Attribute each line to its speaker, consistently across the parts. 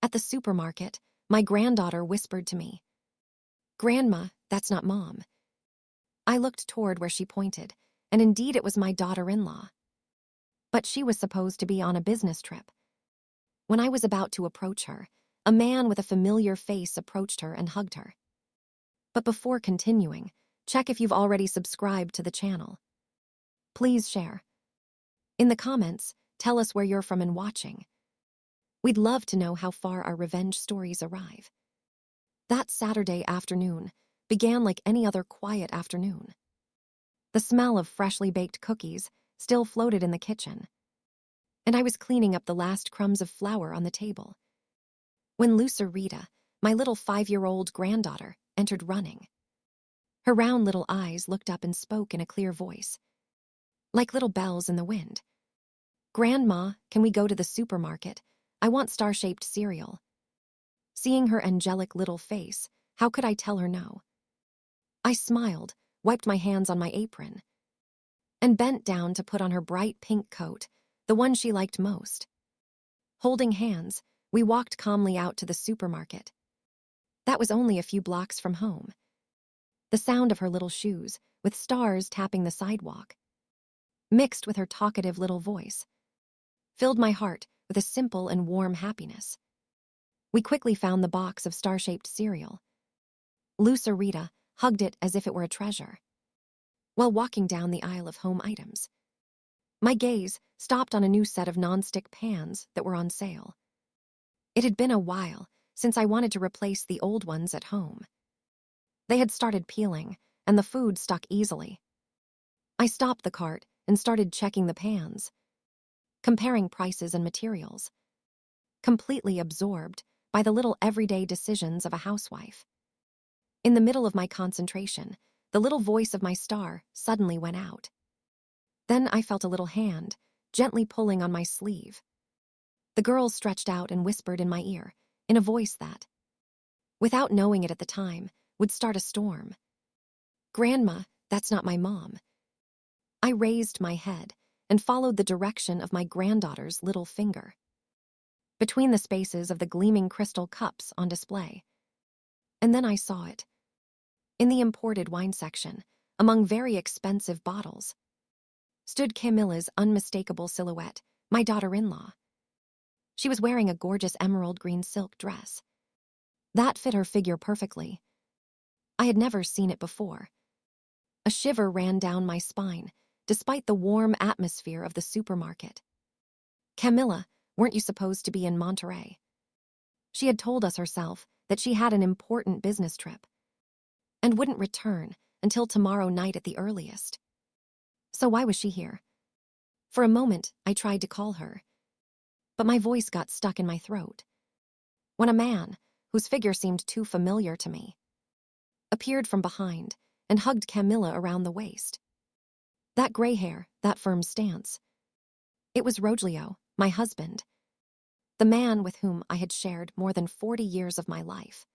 Speaker 1: At the supermarket, my granddaughter whispered to me, "Grandma, that's not Mom." I looked toward where she pointed, and indeed it was my daughter-in-law. But she was supposed to be on a business trip. When I was about to approach her, a man with a familiar face approached her and hugged her. But before continuing, check if you've already subscribed to the channel. Please share. In the comments, tell us where you're from and watching. We'd love to know how far our revenge stories arrive. That Saturday afternoon began like any other quiet afternoon. The smell of freshly baked cookies still floated in the kitchen, and I was cleaning up the last crumbs of flour on the table when Lucerita, my little 5-year-old granddaughter, entered running. Her round little eyes looked up and spoke in a clear voice, like little bells in the wind. "Grandma, can we go to the supermarket? I want star-shaped cereal." Seeing her angelic little face, how could I tell her no? I smiled, wiped my hands on my apron, and bent down to put on her bright pink coat, the one she liked most. Holding hands, we walked calmly out to the supermarket. That was only a few blocks from home. The sound of her little shoes, with stars tapping the sidewalk, mixed with her talkative little voice, filled my heart with a simple and warm happiness. We quickly found the box of star-shaped cereal. Lucerita hugged it as if it were a treasure. While walking down the aisle of home items, my gaze stopped on a new set of non-stick pans that were on sale. It had been a while since I wanted to replace the old ones at home. They had started peeling, and the food stuck easily. I stopped the cart and started checking the pans, comparing prices and materials, completely absorbed by the little everyday decisions of a housewife. In the middle of my concentration, the little voice of my star suddenly went out. Then I felt a little hand gently pulling on my sleeve. The girl stretched out and whispered in my ear, in a voice that, without knowing it at the time, would start a storm. "Grandma, that's not my Mom." I raised my head and followed the direction of my granddaughter's little finger, between the spaces of the gleaming crystal cups on display. And then I saw it. In the imported wine section, among very expensive bottles, stood Camilla's unmistakable silhouette, my daughter-in-law. She was wearing a gorgeous emerald green silk dress that fit her figure perfectly. I had never seen it before. A shiver ran down my spine, despite the warm atmosphere of the supermarket. "Camilla, weren't you supposed to be in Monterey?" She had told us herself that she had an important business trip and wouldn't return until tomorrow night at the earliest. So why was she here? For a moment, I tried to call her, but my voice got stuck in my throat when a man, whose figure seemed too familiar to me, appeared from behind and hugged Camilla around the waist. That gray hair, that firm stance. It was Rogelio, my husband, the man with whom I had shared more than 40 years of my life.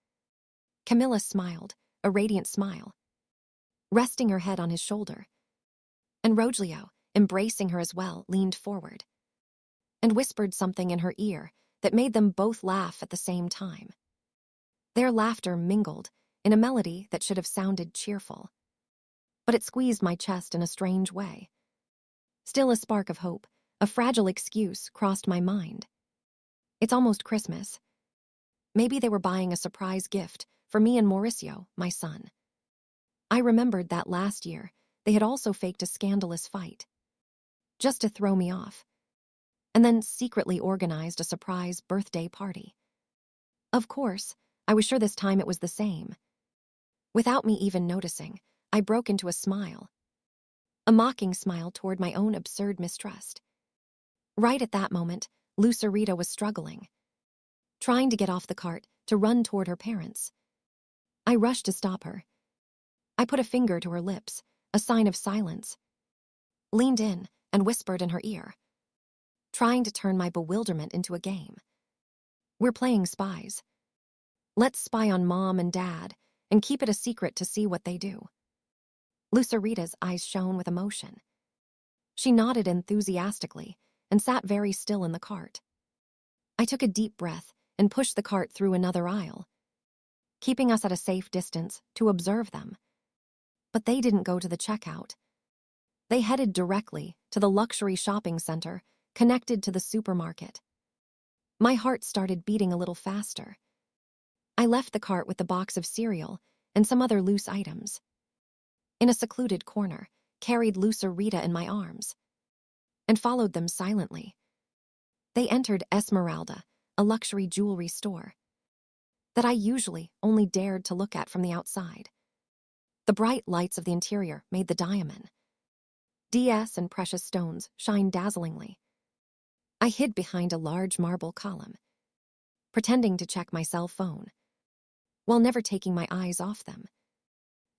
Speaker 1: Camilla smiled, a radiant smile, resting her head on his shoulder, and Rogelio, embracing her as well, leaned forward and whispered something in her ear that made them both laugh at the same time. Their laughter mingled in a melody that should have sounded cheerful, but it squeezed my chest in a strange way. Still a spark of hope, a fragile excuse crossed my mind. It's almost Christmas. Maybe they were buying a surprise gift for me and Mauricio, my son. I remembered that last year they had also faked a scandalous fight, just to throw me off, and then secretly organized a surprise birthday party. Of course, I was sure this time it was the same. Without me even noticing, I broke into a smile, a mocking smile toward my own absurd mistrust. Right at that moment, Lucerita was struggling, trying to get off the cart to run toward her parents. I rushed to stop her. I put a finger to her lips, a sign of silence, leaned in and whispered in her ear, trying to turn my bewilderment into a game. "We're playing spies. Let's spy on Mom and Dad and keep it a secret to see what they do." Lucerita's eyes shone with emotion. She nodded enthusiastically and sat very still in the cart. I took a deep breath and pushed the cart through another aisle, keeping us at a safe distance to observe them. But they didn't go to the checkout. They headed directly to the luxury shopping center connected to the supermarket. My heart started beating a little faster. I left the cart with the box of cereal and some other loose items. In a secluded corner, carried Lucerita in my arms, and followed them silently. They entered Esmeralda, a luxury jewelry store that I usually only dared to look at from the outside. The bright lights of the interior made the diamond, DS and precious stones shine dazzlingly. I hid behind a large marble column, pretending to check my cell phone, while never taking my eyes off them.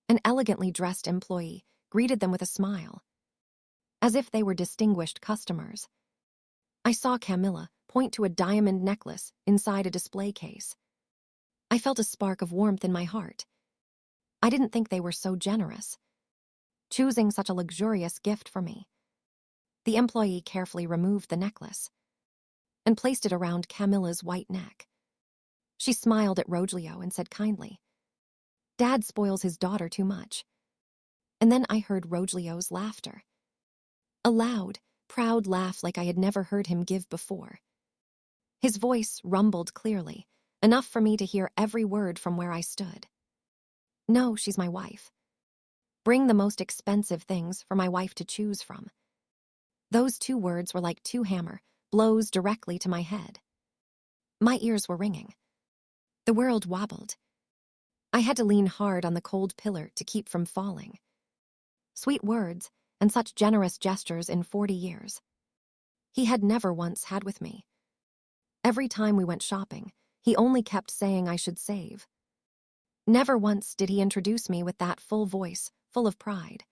Speaker 1: An elegantly dressed employee greeted them with a smile, as if they were distinguished customers. I saw Camilla point to a diamond necklace inside a display case. I felt a spark of warmth in my heart. I didn't think they were so generous, choosing such a luxurious gift for me. The employee carefully removed the necklace and placed it around Camilla's white neck. She smiled at Rogelio and said kindly, "Dad spoils his daughter too much." And then I heard Rogelio's laughter. A loud, proud laugh like I had never heard him give before. His voice rumbled clearly, enough for me to hear every word from where I stood. "No, she's my wife. Bring the most expensive things for my wife to choose from." Those two words were like two hammer blows directly to my head. My ears were ringing. The world wobbled. I had to lean hard on the cold pillar to keep from falling. Sweet words and such generous gestures in 40 years. He had never once had with me. Every time we went shopping, he only kept saying I should save. Never once did he introduce me with that full voice, full of pride.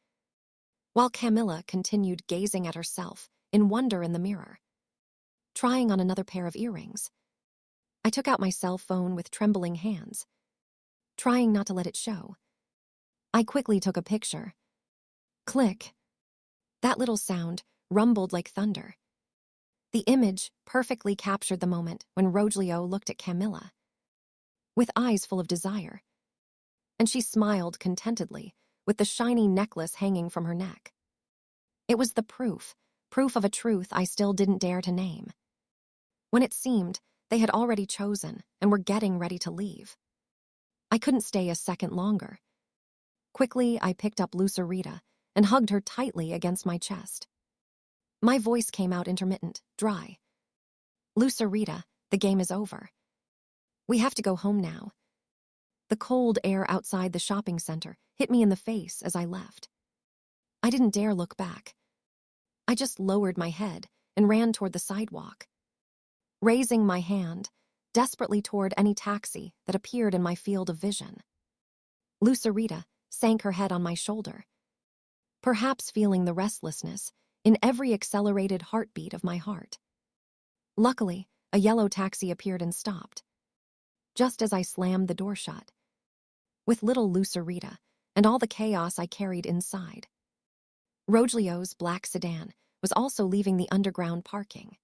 Speaker 1: While Camilla continued gazing at herself in wonder in the mirror, trying on another pair of earrings, I took out my cell phone with trembling hands, trying not to let it show. I quickly took a picture. Click. That little sound rumbled like thunder. The image perfectly captured the moment when Rogelio looked at Camilla, with eyes full of desire, and she smiled contentedly with the shiny necklace hanging from her neck. It was the proof of a truth I still didn't dare to name. When it seemed they had already chosen and were getting ready to leave, I couldn't stay a second longer. Quickly, I picked up Lucerita and hugged her tightly against my chest. My voice came out intermittent, dry. "Lucerita, the game is over. We have to go home now." The cold air outside the shopping center hit me in the face as I left. I didn't dare look back. I just lowered my head and ran toward the sidewalk, raising my hand desperately toward any taxi that appeared in my field of vision. Lucerita sank her head on my shoulder, perhaps feeling the restlessness in every accelerated heartbeat of my heart. Luckily, a yellow taxi appeared and stopped, just as I slammed the door shut, with little Lucerita and all the chaos I carried inside. Rogelio's black sedan was also leaving the underground parking.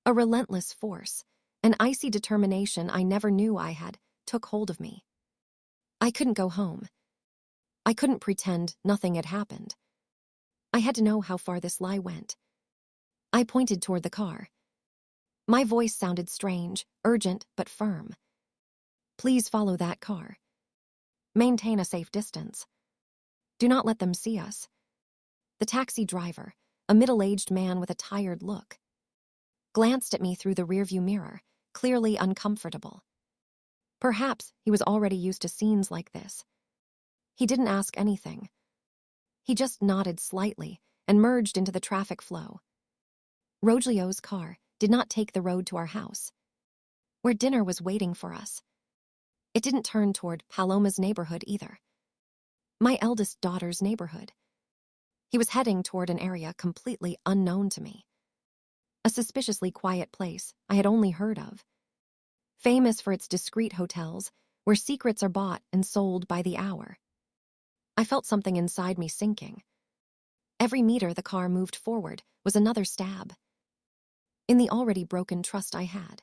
Speaker 1: A relentless force, an icy determination I never knew I had, took hold of me. I couldn't go home. I couldn't pretend nothing had happened. I had to know how far this lie went. I pointed toward the car. My voice sounded strange, urgent, but firm. "Please follow that car. Maintain a safe distance. Do not let them see us." The taxi driver, a middle-aged man with a tired look, glanced at me through the rearview mirror, clearly uncomfortable. Perhaps he was already used to scenes like this. He didn't ask anything. He just nodded slightly and merged into the traffic flow. Rogelio's car did not take the road to our house, where dinner was waiting for us. It didn't turn toward Paloma's neighborhood either, my eldest daughter's neighborhood. He was heading toward an area completely unknown to me, a suspiciously quiet place I had only heard of, famous for its discreet hotels where secrets are bought and sold by the hour. I felt something inside me sinking. Every meter the car moved forward was another stab in the already broken trust I had.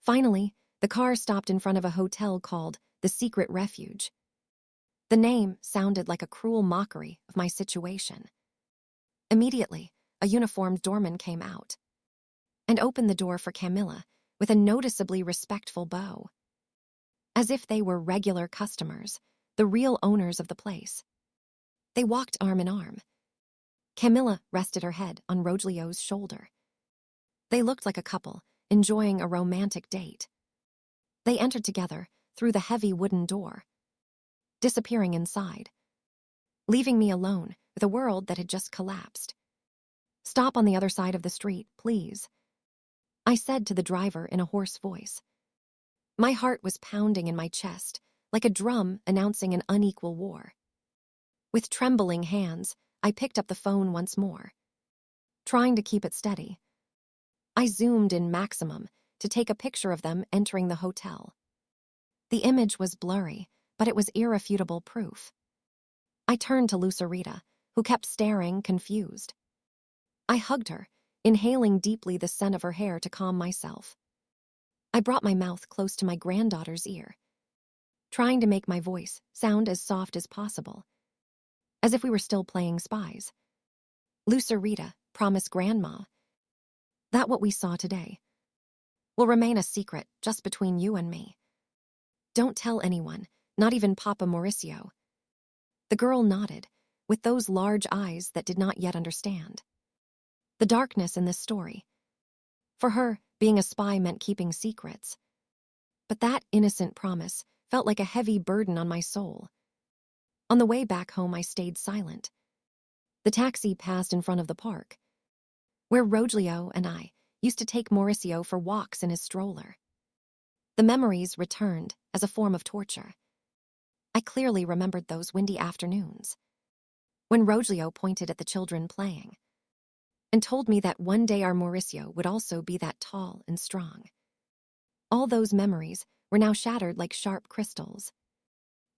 Speaker 1: Finally, the car stopped in front of a hotel called the Secret Refuge. The name sounded like a cruel mockery of my situation. Immediately, a uniformed doorman came out and opened the door for Camilla with a noticeably respectful bow, as if they were regular customers, the real owners of the place. They walked arm in arm. Camilla rested her head on Rogelio's shoulder. They looked like a couple, enjoying a romantic date. They entered together through the heavy wooden door, disappearing inside, leaving me alone with a world that had just collapsed. "Stop on the other side of the street, please," I said to the driver in a hoarse voice. My heart was pounding in my chest, like a drum announcing an unequal war. With trembling hands, I picked up the phone once more, trying to keep it steady. I zoomed in maximum to take a picture of them entering the hotel. The image was blurry, but it was irrefutable proof. I turned to Lucerita, who kept staring, confused. I hugged her, inhaling deeply the scent of her hair to calm myself. I brought my mouth close to my granddaughter's ear, trying to make my voice sound as soft as possible, as if we were still playing spies. "Lucerita, promise Grandma that what we saw today will remain a secret just between you and me. Don't tell anyone, not even Papa Mauricio." The girl nodded, with those large eyes that did not yet understand the darkness in this story. For her, being a spy meant keeping secrets. But that innocent promise felt like a heavy burden on my soul. On the way back home, I stayed silent. The taxi passed in front of the park, where Rogelio and I used to take Mauricio for walks in his stroller. The memories returned as a form of torture. I clearly remembered those windy afternoons, when Rogelio pointed at the children playing, and told me that one day our Mauricio would also be that tall and strong. All those memories were now shattered like sharp crystals,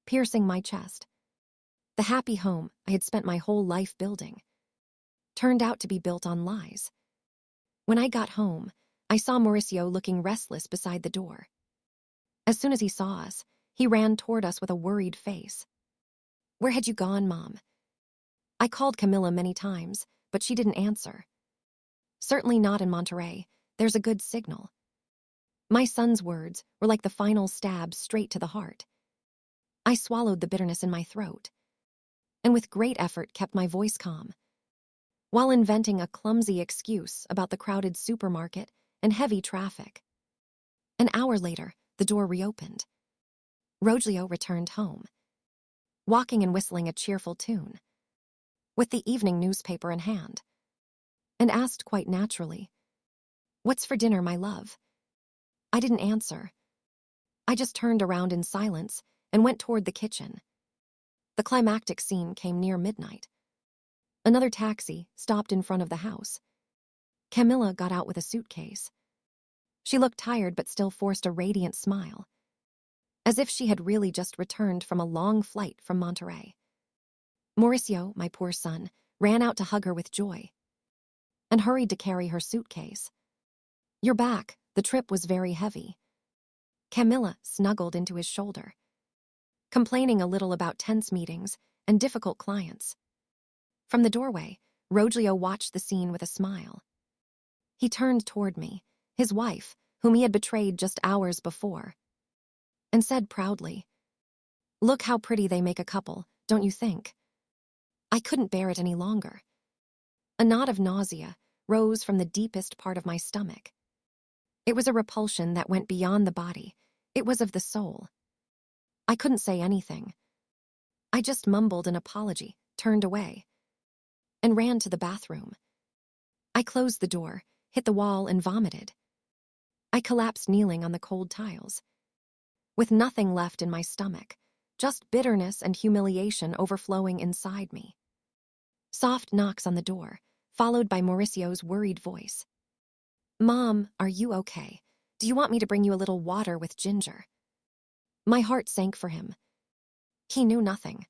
Speaker 1: piercing my chest. The happy home I had spent my whole life building turned out to be built on lies. When I got home, I saw Mauricio looking restless beside the door. As soon as he saw us, he ran toward us with a worried face. "Where had you gone, Mom?" I called Camilla many times, but she didn't answer. "Certainly not in Monterey. There's a good signal." My son's words were like the final stab straight to the heart. I swallowed the bitterness in my throat, and with great effort kept my voice calm, while inventing a clumsy excuse about the crowded supermarket and heavy traffic. An hour later, the door reopened. Rogelio returned home, walking and whistling a cheerful tune, with the evening newspaper in hand, and asked quite naturally, "What's for dinner, my love?" I didn't answer. I just turned around in silence and went toward the kitchen. The climactic scene came near midnight. Another taxi stopped in front of the house. Camilla got out with a suitcase. She looked tired but still forced a radiant smile, as if she had really just returned from a long flight from Monterey. Mauricio, my poor son, ran out to hug her with joy and hurried to carry her suitcase. "You're back. The trip was very heavy." Camilla snuggled into his shoulder, complaining a little about tense meetings and difficult clients. From the doorway, Rogelio watched the scene with a smile. He turned toward me, his wife, whom he had betrayed just hours before, and said proudly, "Look how pretty they make a couple, don't you think?" I couldn't bear it any longer. A knot of nausea rose from the deepest part of my stomach. It was a repulsion that went beyond the body. It was of the soul. I couldn't say anything. I just mumbled an apology, turned away, and ran to the bathroom. I closed the door, hit the wall, and vomited. I collapsed kneeling on the cold tiles, with nothing left in my stomach, just bitterness and humiliation overflowing inside me. Soft knocks on the door, followed by Mauricio's worried voice. "Mom, are you okay? Do you want me to bring you a little water with ginger?" My heart sank for him. He knew nothing.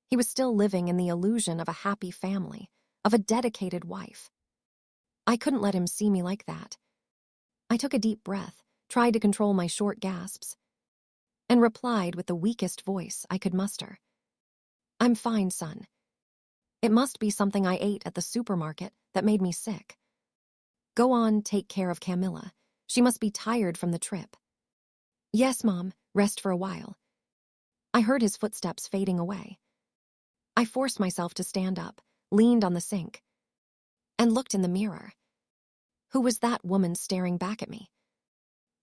Speaker 1: He was still living in the illusion of a happy family, of a dedicated wife. I couldn't let him see me like that. I took a deep breath, tried to control my short gasps, and replied with the weakest voice I could muster. I'm fine, son. It must be something I ate at the supermarket that made me sick. Go on, take care of Camilla. She must be tired from the trip. Yes, Mom, rest for a while. I heard his footsteps fading away. I forced myself to stand up, leaned on the sink, and looked in the mirror. Who was that woman staring back at me?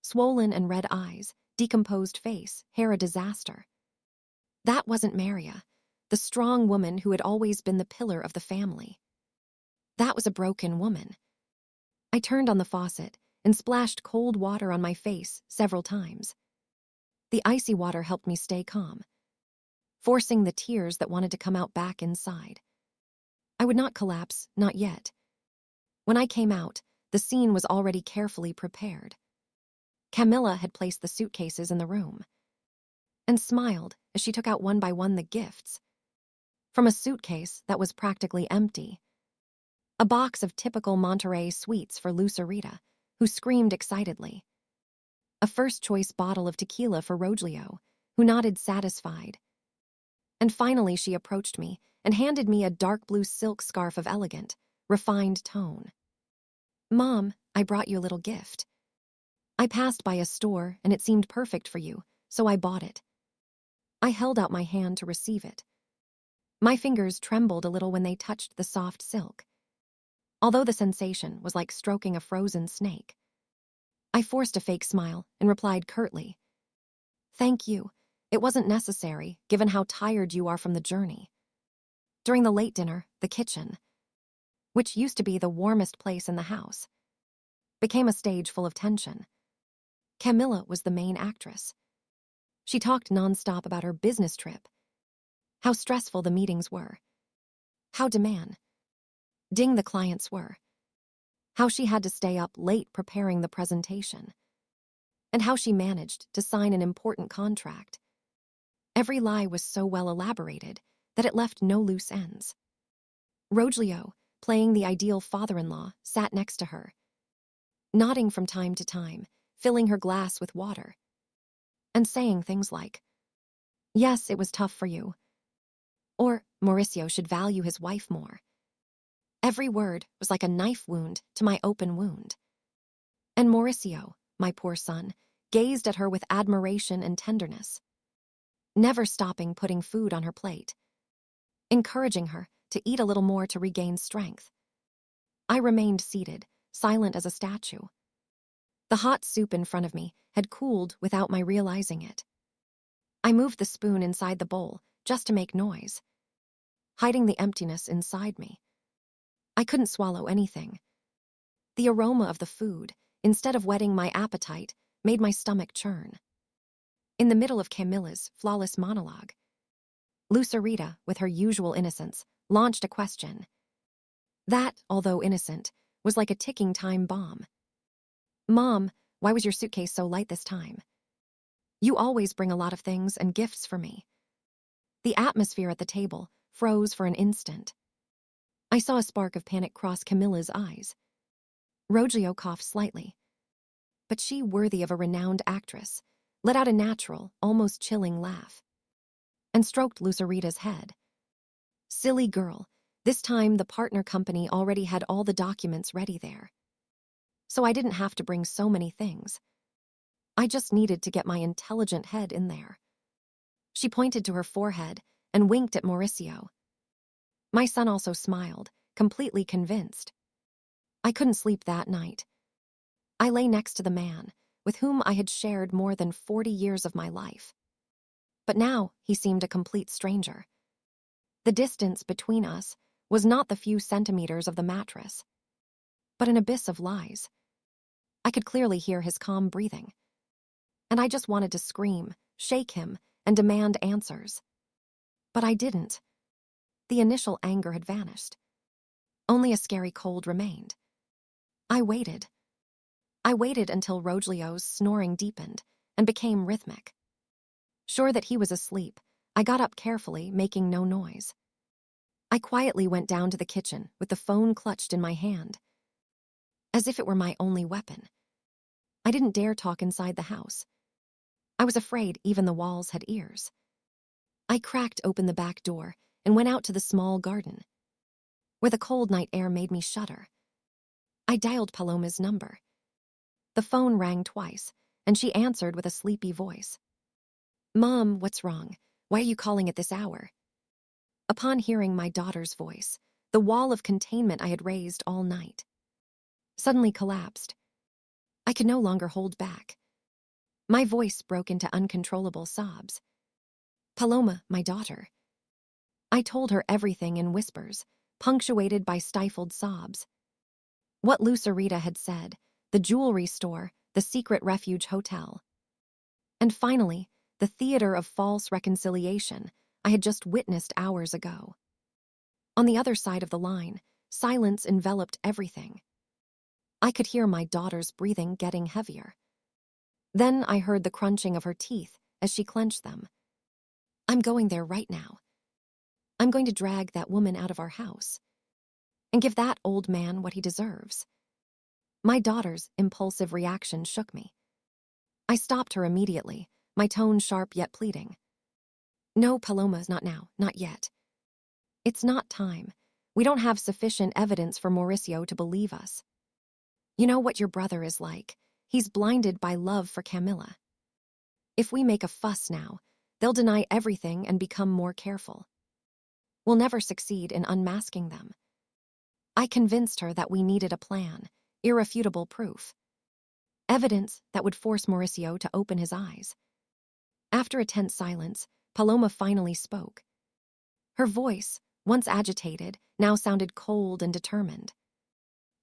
Speaker 1: Swollen and red eyes, decomposed face, hair a disaster. That wasn't Maria, the strong woman who had always been the pillar of the family. That was a broken woman. I turned on the faucet and splashed cold water on my face several times. The icy water helped me stay calm, forcing the tears that wanted to come out back inside. I would not collapse, not yet. When I came out, the scene was already carefully prepared. Camilla had placed the suitcases in the room and smiled as she took out one by one the gifts. From a suitcase that was practically empty, a box of typical Monterey sweets for Lucerita, who screamed excitedly. A first-choice bottle of tequila for Rogelio, who nodded satisfied. And finally she approached me and handed me a dark blue silk scarf of elegant, refined tone. Mom, I brought you a little gift. I passed by a store and it seemed perfect for you, so I bought it. I held out my hand to receive it. My fingers trembled a little when they touched the soft silk, although the sensation was like stroking a frozen snake. I forced a fake smile and replied curtly, Thank you. It wasn't necessary, given how tired you are from the journey. During the late dinner, the kitchen, which used to be the warmest place in the house, became a stage full of tension. Camilla was the main actress. She talked nonstop about her business trip, how stressful the meetings were, how demanding the clients were, how she had to stay up late preparing the presentation, and how she managed to sign an important contract. Every lie was so well elaborated that it left no loose ends. Rogelio, playing the ideal father-in-law, sat next to her, nodding from time to time, filling her glass with water, and saying things like, Yes, it was tough for you, or Mauricio should value his wife more. Every word was like a knife wound to my open wound. And Mauricio, my poor son, gazed at her with admiration and tenderness, never stopping putting food on her plate, encouraging her to eat a little more to regain strength. I remained seated, silent as a statue. The hot soup in front of me had cooled without my realizing it. I moved the spoon inside the bowl just to make noise, hiding the emptiness inside me. I couldn't swallow anything. The aroma of the food, instead of whetting my appetite, made my stomach churn. In the middle of Camilla's flawless monologue, Lucerita, with her usual innocence, launched a question. That, although innocent, was like a ticking time bomb. Mom, why was your suitcase so light this time? You always bring a lot of things and gifts for me. The atmosphere at the table froze for an instant. I saw a spark of panic cross Camilla's eyes. Rogelio coughed slightly, but she, worthy of a renowned actress, let out a natural, almost chilling laugh, and stroked Lucerita's head. Silly girl, this time the partner company already had all the documents ready there. So I didn't have to bring so many things. I just needed to get my intelligent head in there. She pointed to her forehead and winked at Mauricio. My son also smiled, completely convinced. I couldn't sleep that night. I lay next to the man with whom I had shared more than 40 years of my life. But now he seemed a complete stranger. The distance between us was not the few centimeters of the mattress, but an abyss of lies. I could clearly hear his calm breathing, and I just wanted to scream, shake him, and demand answers. But I didn't. The initial anger had vanished. Only a scary cold remained. I waited. I waited until Rogelio's snoring deepened and became rhythmic. Sure that he was asleep, I got up carefully, making no noise. I quietly went down to the kitchen with the phone clutched in my hand, as if it were my only weapon. I didn't dare talk inside the house. I was afraid even the walls had ears. I cracked open the back door and went out to the small garden, where the cold night air made me shudder. I dialed Paloma's number. The phone rang twice, and she answered with a sleepy voice. "Mom, what's wrong? Why are you calling at this hour?" Upon hearing my daughter's voice, the wall of containment I had raised all night suddenly collapsed. I could no longer hold back. My voice broke into uncontrollable sobs. "Paloma, my daughter." I told her everything in whispers, punctuated by stifled sobs. What Lucerita had said, the jewelry store, the secret refuge hotel. And finally, the theater of false reconciliation I had just witnessed hours ago. On the other side of the line, silence enveloped everything. I could hear my daughter's breathing getting heavier. Then I heard the crunching of her teeth as she clenched them. "I'm going there right now. I'm going to drag that woman out of our house and give that old man what he deserves." My daughter's impulsive reaction shook me. I stopped her immediately, my tone sharp yet pleading. "No, Paloma, not now, not yet. It's not time. We don't have sufficient evidence for Mauricio to believe us. You know what your brother is like. He's blinded by love for Camilla. If we make a fuss now, they'll deny everything and become more careful. We'll never succeed in unmasking them." I convinced her that we needed a plan, irrefutable proof. Evidence that would force Mauricio to open his eyes. After a tense silence, Paloma finally spoke. Her voice, once agitated, now sounded cold and determined.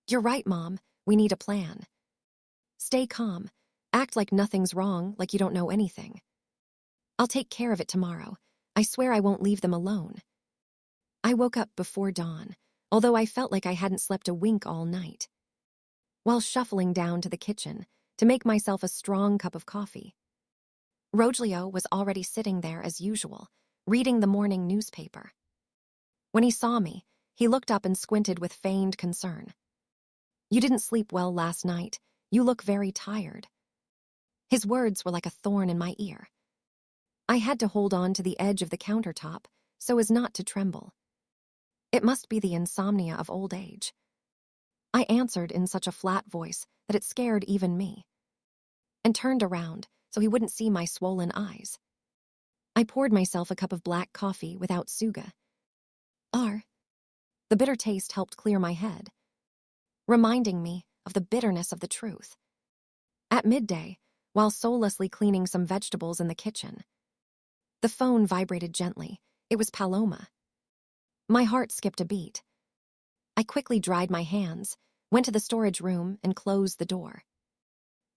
Speaker 1: "You're right, Mom. We need a plan. Stay calm. Act like nothing's wrong, like you don't know anything. I'll take care of it tomorrow. I swear I won't leave them alone." I woke up before dawn, although I felt like I hadn't slept a wink all night. While shuffling down to the kitchen to make myself a strong cup of coffee, Rogelio was already sitting there as usual, reading the morning newspaper. When he saw me, he looked up and squinted with feigned concern. "You didn't sleep well last night. You look very tired." His words were like a thorn in my ear. I had to hold on to the edge of the countertop so as not to tremble. It must be the insomnia of old age. I answered in such a flat voice that it scared even me, and turned around so he wouldn't see my swollen eyes. I poured myself a cup of black coffee without suga. The bitter taste helped clear my head, reminding me of the bitterness of the truth. At midday, while soullessly cleaning some vegetables in the kitchen, the phone vibrated gently. It was Paloma. My heart skipped a beat. I quickly dried my hands, went to the storage room, and closed the door.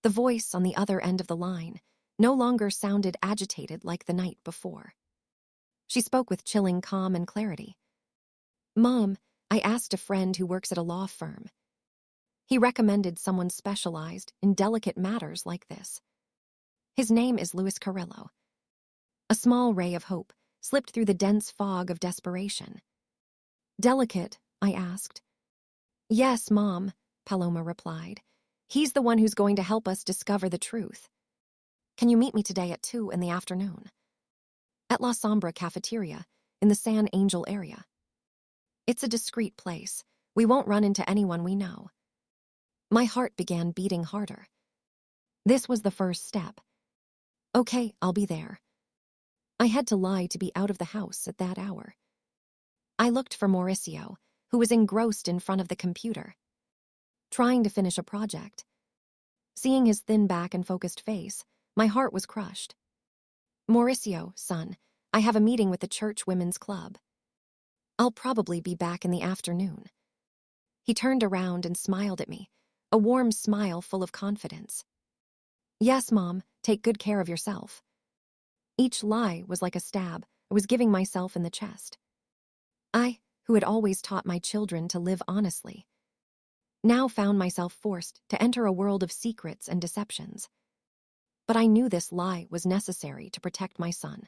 Speaker 1: The voice on the other end of the line no longer sounded agitated like the night before. She spoke with chilling calm and clarity. "Mom, I asked a friend who works at a law firm. He recommended someone specialized in delicate matters like this. His name is Luis Carrillo." A small ray of hope slipped through the dense fog of desperation. "Delicate?" I asked. "Yes, Mom," Paloma replied. "He's the one who's going to help us discover the truth. Can you meet me today at 2 in the afternoon? At La Sombra Cafeteria, in the San Angel area. It's a discreet place. We won't run into anyone we know." My heart began beating harder. This was the first step. "Okay, I'll be there." I had to lie to be out of the house at that hour. I looked for Mauricio, who was engrossed in front of the computer, trying to finish a project. Seeing his thin back and focused face, my heart was crushed. "Mauricio, son, I have a meeting with the church women's club. I'll probably be back in the afternoon." He turned around and smiled at me, a warm smile full of confidence. "Yes, Mom, take good care of yourself." Each lie was like a stab I was giving myself in the chest. I, who had always taught my children to live honestly, now found myself forced to enter a world of secrets and deceptions. But I knew this lie was necessary to protect my son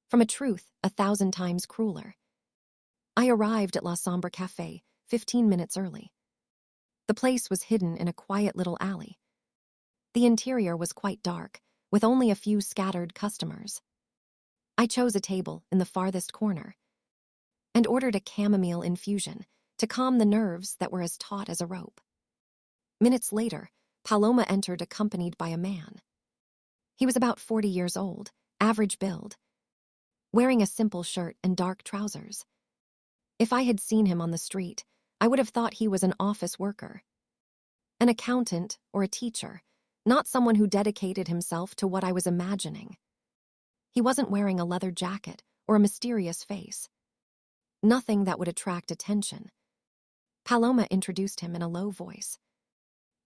Speaker 1: from a truth 1,000 times crueler. I arrived at La Sombra Cafe 15 minutes early. The place was hidden in a quiet little alley. The interior was quite dark, with only a few scattered customers. I chose a table in the farthest corner and ordered a chamomile infusion to calm the nerves that were as taut as a rope. Minutes later, Paloma entered accompanied by a man. He was about 40 years old, average build, wearing a simple shirt and dark trousers. If I had seen him on the street, I would have thought he was an office worker, an accountant or a teacher, not someone who dedicated himself to what I was imagining. He wasn't wearing a leather jacket or a mysterious face. Nothing that would attract attention. Paloma introduced him in a low voice.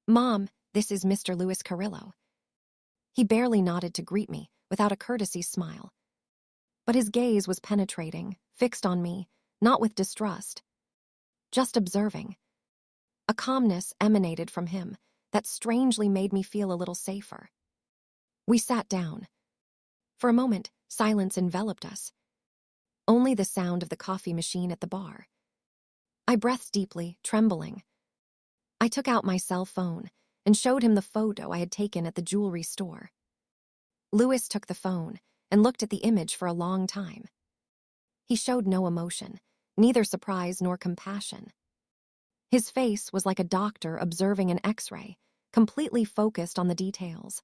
Speaker 1: "Mom, this is Mr. Louis Carrillo." He barely nodded to greet me without a courtesy smile. But his gaze was penetrating, fixed on me, not with distrust, just observing. A calmness emanated from him that strangely made me feel a little safer. We sat down. For a moment, silence enveloped us. Only the sound of the coffee machine at the bar. I breathed deeply, trembling. I took out my cell phone and showed him the photo I had taken at the jewelry store. Louis took the phone and looked at the image for a long time. He showed no emotion, neither surprise nor compassion. His face was like a doctor observing an X-ray, completely focused on the details.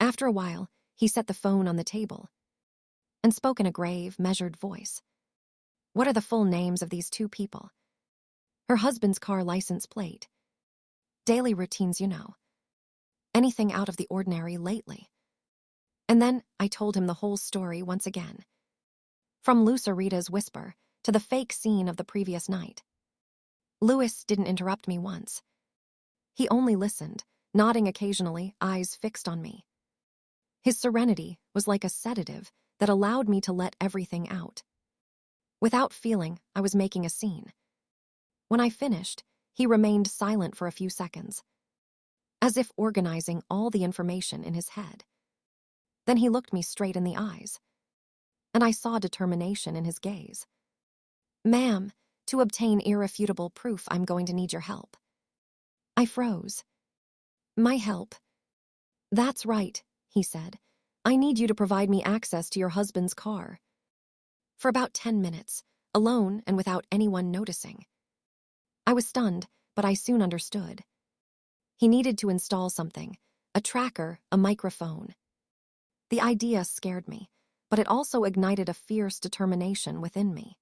Speaker 1: After a while, he set the phone on the table and spoke in a grave, measured voice. "What are the full names of these two people? Her husband's car license plate. Daily routines, you know. Anything out of the ordinary lately?" And then I told him the whole story once again. From Lucerita's whisper to the fake scene of the previous night. Louis didn't interrupt me once. He only listened, nodding occasionally, eyes fixed on me. His serenity was like a sedative that allowed me to let everything out. Without feeling I was making a scene. When I finished, he remained silent for a few seconds, as if organizing all the information in his head. Then he looked me straight in the eyes, and I saw determination in his gaze. "Ma'am, to obtain irrefutable proof, I'm going to need your help." I froze. "My help?" "That's right," he said. "I need you to provide me access to your husband's car. For about 10 minutes, alone and without anyone noticing." I was stunned, but I soon understood. He needed to install something, a tracker, a microphone. The idea scared me, but it also ignited a fierce determination within me.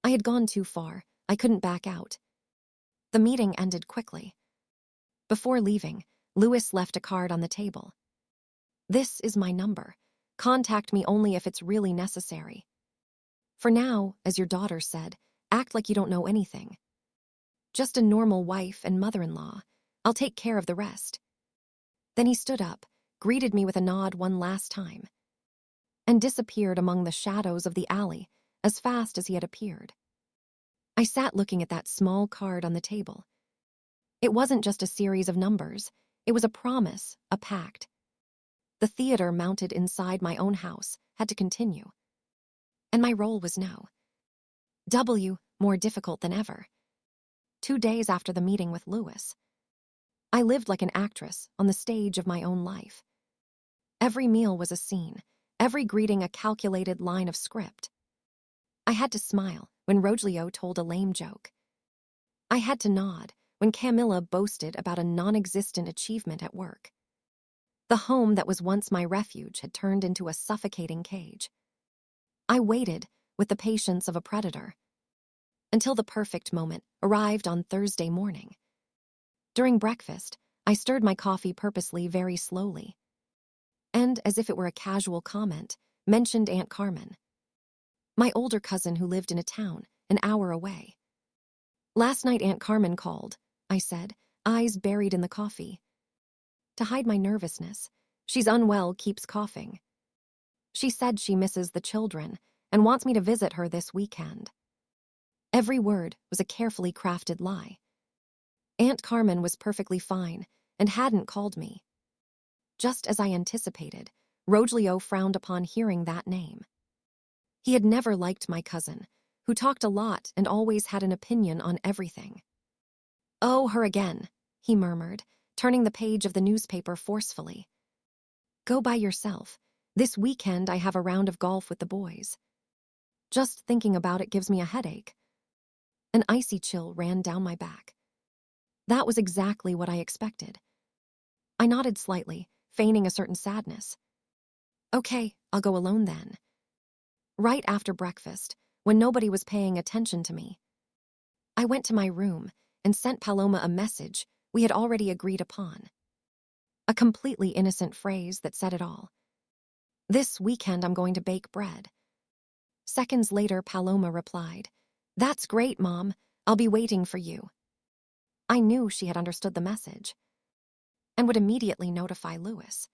Speaker 1: I had gone too far. I couldn't back out. The meeting ended quickly. Before leaving, Louis left a card on the table. "This is my number. Contact me only if it's really necessary. For now, as your daughter said, act like you don't know anything. Just a normal wife and mother-in-law. I'll take care of the rest." Then he stood up, greeted me with a nod one last time, and disappeared among the shadows of the alley as fast as he had appeared. I sat looking at that small card on the table. It wasn't just a series of numbers. It was a promise, a pact. The theater mounted inside my own house had to continue. And my role was now more difficult than ever. 2 days after the meeting with Louis, I lived like an actress on the stage of my own life. Every meal was a scene, every greeting a calculated line of script. I had to smile when Rogelio told a lame joke. I had to nod when Camilla boasted about a non-existent achievement at work. The home that was once my refuge had turned into a suffocating cage. I waited with the patience of a predator until the perfect moment arrived on Thursday morning. During breakfast, I stirred my coffee purposely very slowly, and, as if it were a casual comment, mentioned Aunt Carmen, my older cousin who lived in a town an hour away. "Last night Aunt Carmen called," I said, eyes buried in the coffee. To hide my nervousness, "She's unwell, keeps coughing. She said she misses the children and wants me to visit her this weekend." Every word was a carefully crafted lie. Aunt Carmen was perfectly fine and hadn't called me. Just as I anticipated, Rogelio frowned upon hearing that name. He had never liked my cousin, who talked a lot and always had an opinion on everything. "Oh, her again," he murmured, turning the page of the newspaper forcefully. Go by yourself. This weekend I have a round of golf with the boys. Just thinking about it gives me a headache. An icy chill ran down my back. That was exactly what I expected. I nodded slightly, feigning a certain sadness. Okay, I'll go alone then. Right after breakfast, when nobody was paying attention to me, I went to my room and sent Paloma a message we had already agreed upon. A completely innocent phrase that said it all. This weekend I'm going to bake bread. Seconds later, Paloma replied, That's great, Mom. I'll be waiting for you. I knew she had understood the message and would immediately notify Louis.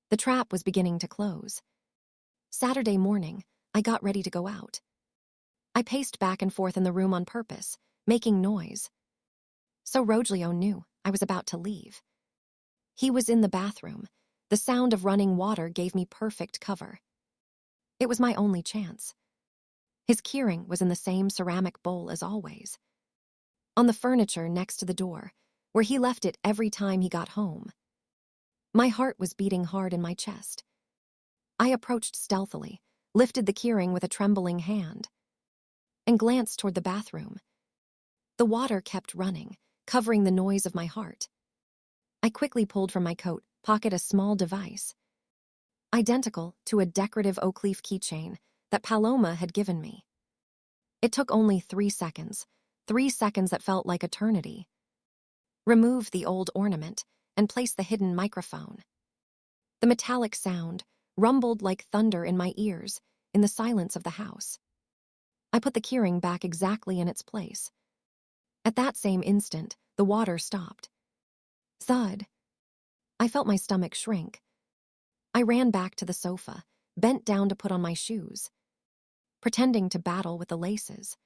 Speaker 1: The trap was beginning to close. Saturday morning, I got ready to go out. I paced back and forth in the room on purpose, making noise. So Rogelio knew I was about to leave. He was in the bathroom. The sound of running water gave me perfect cover. It was my only chance. His keyring was in the same ceramic bowl as always, on the furniture next to the door, where he left it every time he got home. My heart was beating hard in my chest. I approached stealthily, lifted the keyring with a trembling hand, and glanced toward the bathroom. The water kept running, covering the noise of my heart. I quickly pulled from my coat pocket a small device, identical to a decorative oak leaf keychain that Paloma had given me. It took only 3 seconds, 3 seconds that felt like eternity. Removed the old ornament and placed the hidden microphone. The metallic sound rumbled like thunder in my ears in the silence of the house. I put the keyring back exactly in its place. At that same instant, the water stopped. Thud. I felt my stomach shrink. I ran back to the sofa, bent down to put on my shoes, pretending to battle with the laces.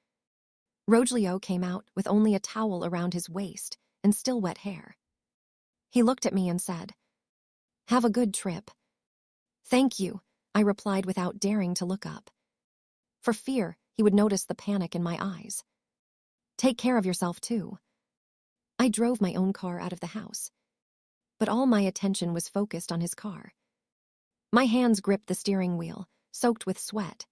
Speaker 1: Rogelio came out with only a towel around his waist and still wet hair. He looked at me and said, Have a good trip. Thank you, I replied without daring to look up, for fear he would notice the panic in my eyes. Take care of yourself, too. I drove my own car out of the house, but all my attention was focused on his car. My hands gripped the steering wheel, soaked with sweat.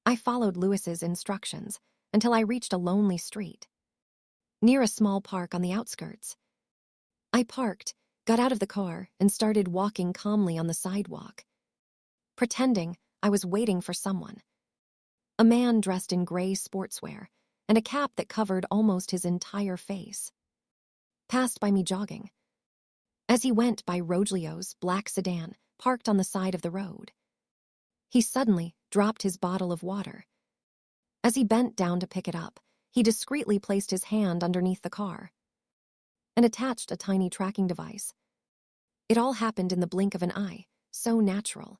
Speaker 1: I followed Louis's instructions until I reached a lonely street, near a small park on the outskirts. I parked, got out of the car, and started walking calmly on the sidewalk, pretending I was waiting for someone. A man dressed in gray sportswear and a cap that covered almost his entire face passed by me jogging. As he went by Rogelio's black sedan parked on the side of the road, he suddenly dropped his bottle of water. As he bent down to pick it up, he discreetly placed his hand underneath the car and attached a tiny tracking device. It all happened in the blink of an eye, so natural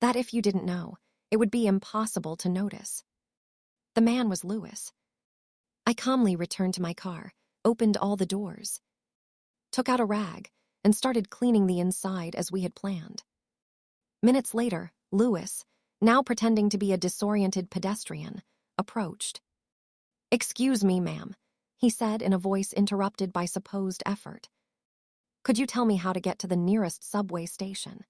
Speaker 1: that if you didn't know, it would be impossible to notice. The man was Louis. I calmly returned to my car, opened all the doors, took out a rag, and started cleaning the inside as we had planned. Minutes later, Louis, now pretending to be a disoriented pedestrian, approached. Excuse me, ma'am, he said in a voice interrupted by supposed effort. Could you tell me how to get to the nearest subway station?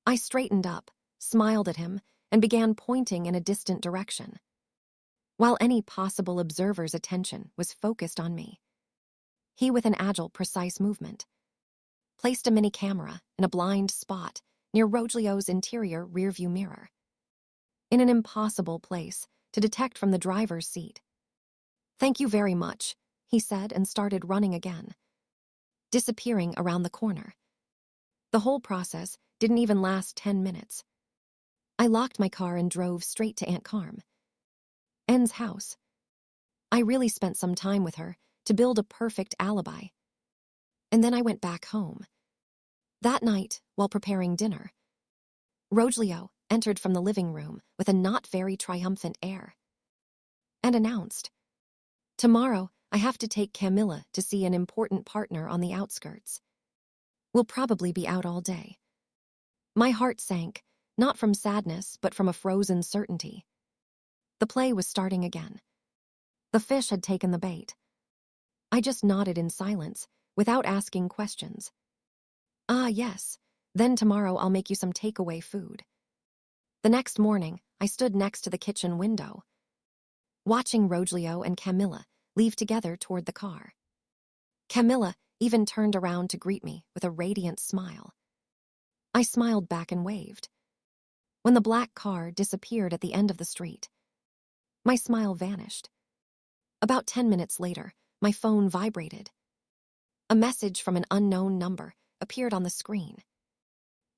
Speaker 1: I straightened up, smiled at him, and began pointing in a distant direction, while any possible observer's attention was focused on me. He, with an agile, precise movement, placed a mini camera in a blind spot near Rogelio's interior rearview mirror, in an impossible place to detect from the driver's seat. Thank you very much, he said and started running again, disappearing around the corner. The whole process didn't even last 10 minutes. I locked my car and drove straight to Aunt Carm N's house. I really spent some time with her to build a perfect alibi. And then I went back home. That night, while preparing dinner, Rogelio entered from the living room with a not very triumphant air and announced, Tomorrow, I have to take Camilla to see an important partner on the outskirts. We'll probably be out all day. My heart sank, not from sadness, but from a frozen certainty. The play was starting again. The fish had taken the bait. I just nodded in silence, without asking questions. Ah, yes. Then tomorrow I'll make you some takeaway food. The next morning, I stood next to the kitchen window, watching Rogelio and Camilla leave together toward the car. Camilla even turned around to greet me with a radiant smile. I smiled back and waved. When the black car disappeared at the end of the street, my smile vanished. About 10 minutes later, my phone vibrated. A message from an unknown number appeared on the screen.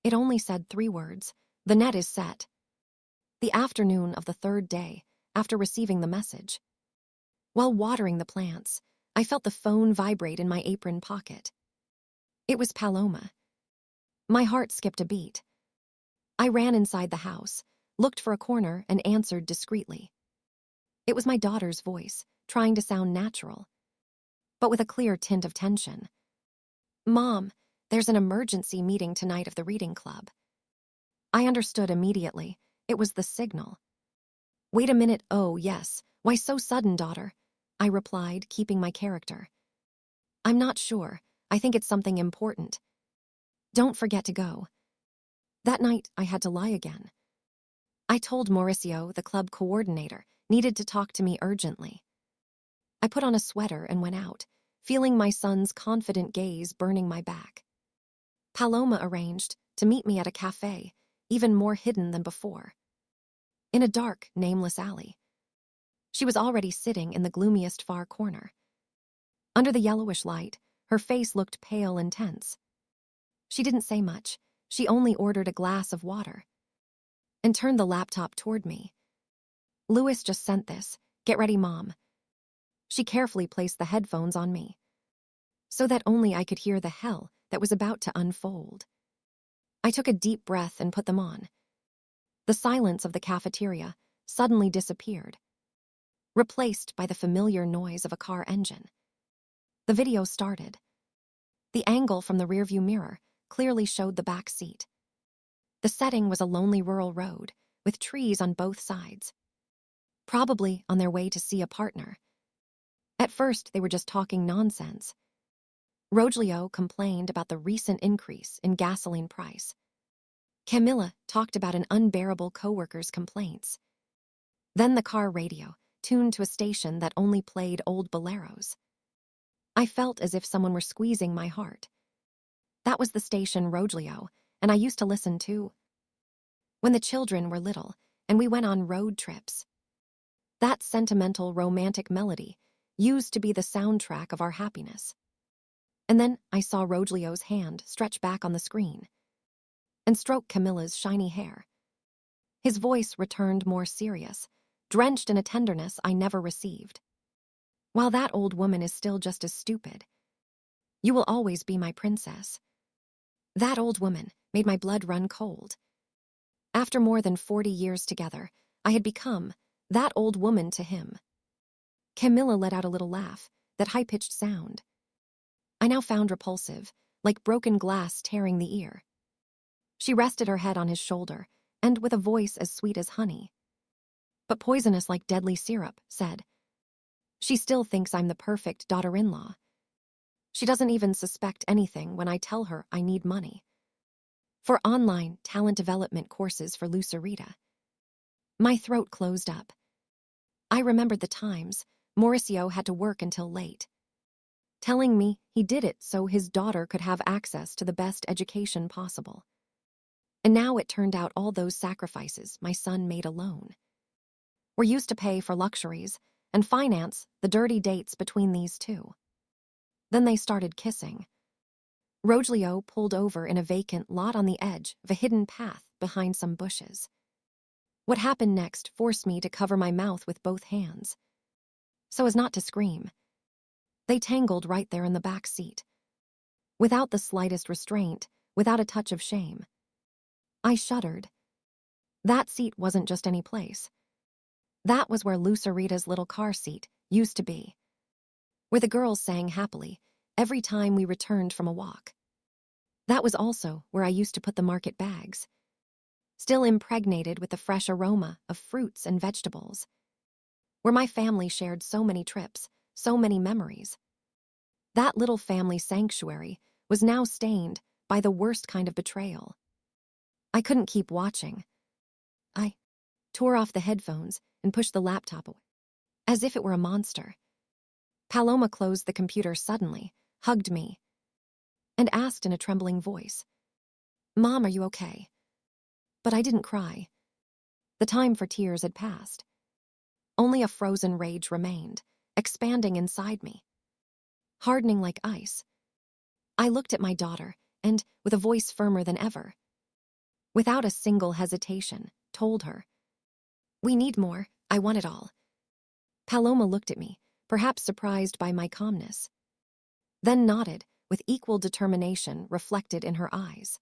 Speaker 1: It only said 3 words: "The net is set." The afternoon of the 3rd day after receiving the message, while watering the plants, I felt the phone vibrate in my apron pocket. It was Paloma. My heart skipped a beat. I ran inside the house, looked for a corner, and answered discreetly. It was my daughter's voice, trying to sound natural, but with a clear tint of tension. "Mom, there's an emergency meeting tonight of the reading club." I understood immediately. It was the signal. "Wait a minute, oh yes, why so sudden, daughter?" I replied, keeping my character. "I'm not sure. I think it's something important. Don't forget to go." That night, I had to lie again. I told Mauricio, the club coordinator, needed to talk to me urgently. I put on a sweater and went out, feeling my son's confident gaze burning my back. Paloma arranged to meet me at a cafe, even more hidden than before, in a dark, nameless alley. She was already sitting in the gloomiest far corner. Under the yellowish light, her face looked pale and tense. She didn't say much. She only ordered a glass of water and turned the laptop toward me. "Louis just sent this. Get ready, Mom." She carefully placed the headphones on me, so that only I could hear the hell that was about to unfold. I took a deep breath and put them on. The silence of the cafeteria suddenly disappeared, replaced by the familiar noise of a car engine. The video started. The angle from the rearview mirror clearly showed the back seat. The setting was a lonely rural road, with trees on both sides, probably on their way to see a partner. At first, they were just talking nonsense. Rogelio complained about the recent increase in gasoline price. Camilla talked about an unbearable coworker's complaints. Then the car radio tuned to a station that only played old boleros. I felt as if someone were squeezing my heart. That was the station Rogelio and I used to listen to when the children were little and we went on road trips. That sentimental, romantic melody used to be the soundtrack of our happiness. And then I saw Rogelio's hand stretch back on the screen and stroke Camilla's shiny hair. His voice returned more serious, drenched in a tenderness I never received. "While that old woman is still just as stupid, you will always be my princess." That old woman made my blood run cold. After more than 40 years together, I had become that old woman to him. Camilla let out a little laugh, that high-pitched sound I now found repulsive, like broken glass tearing the ear. She rested her head on his shoulder, and with a voice as sweet as honey, but poisonous like deadly syrup, said, "She still thinks I'm the perfect daughter-in-law. She doesn't even suspect anything when I tell her I need money for online talent development courses for Lucerita." My throat closed up. I remembered the times Mauricio had to work until late, telling me he did it so his daughter could have access to the best education possible. And now it turned out all those sacrifices my son made alone were used to pay for luxuries and finance the dirty dates between these two. Then they started kissing. Rogelio pulled over in a vacant lot on the edge of a hidden path behind some bushes. What happened next forced me to cover my mouth with both hands, so as not to scream. They tangled right there in the back seat, without the slightest restraint, without a touch of shame. I shuddered. That seat wasn't just any place. That was where Lucerita's little car seat used to be, where the girls sang happily every time we returned from a walk. That was also where I used to put the market bags, still impregnated with the fresh aroma of fruits and vegetables, where my family shared so many trips, so many memories. That little family sanctuary was now stained by the worst kind of betrayal. I couldn't keep watching. I tore off the headphones and pushed the laptop away, as if it were a monster. Paloma closed the computer suddenly, hugged me, and asked in a trembling voice, "Mom, are you okay?" But I didn't cry. The time for tears had passed. Only a frozen rage remained, expanding inside me, hardening like ice. I looked at my daughter and, with a voice firmer than ever, without a single hesitation, told her, "We need more. I want it all." Paloma looked at me, perhaps surprised by my calmness, then nodded with equal determination reflected in her eyes.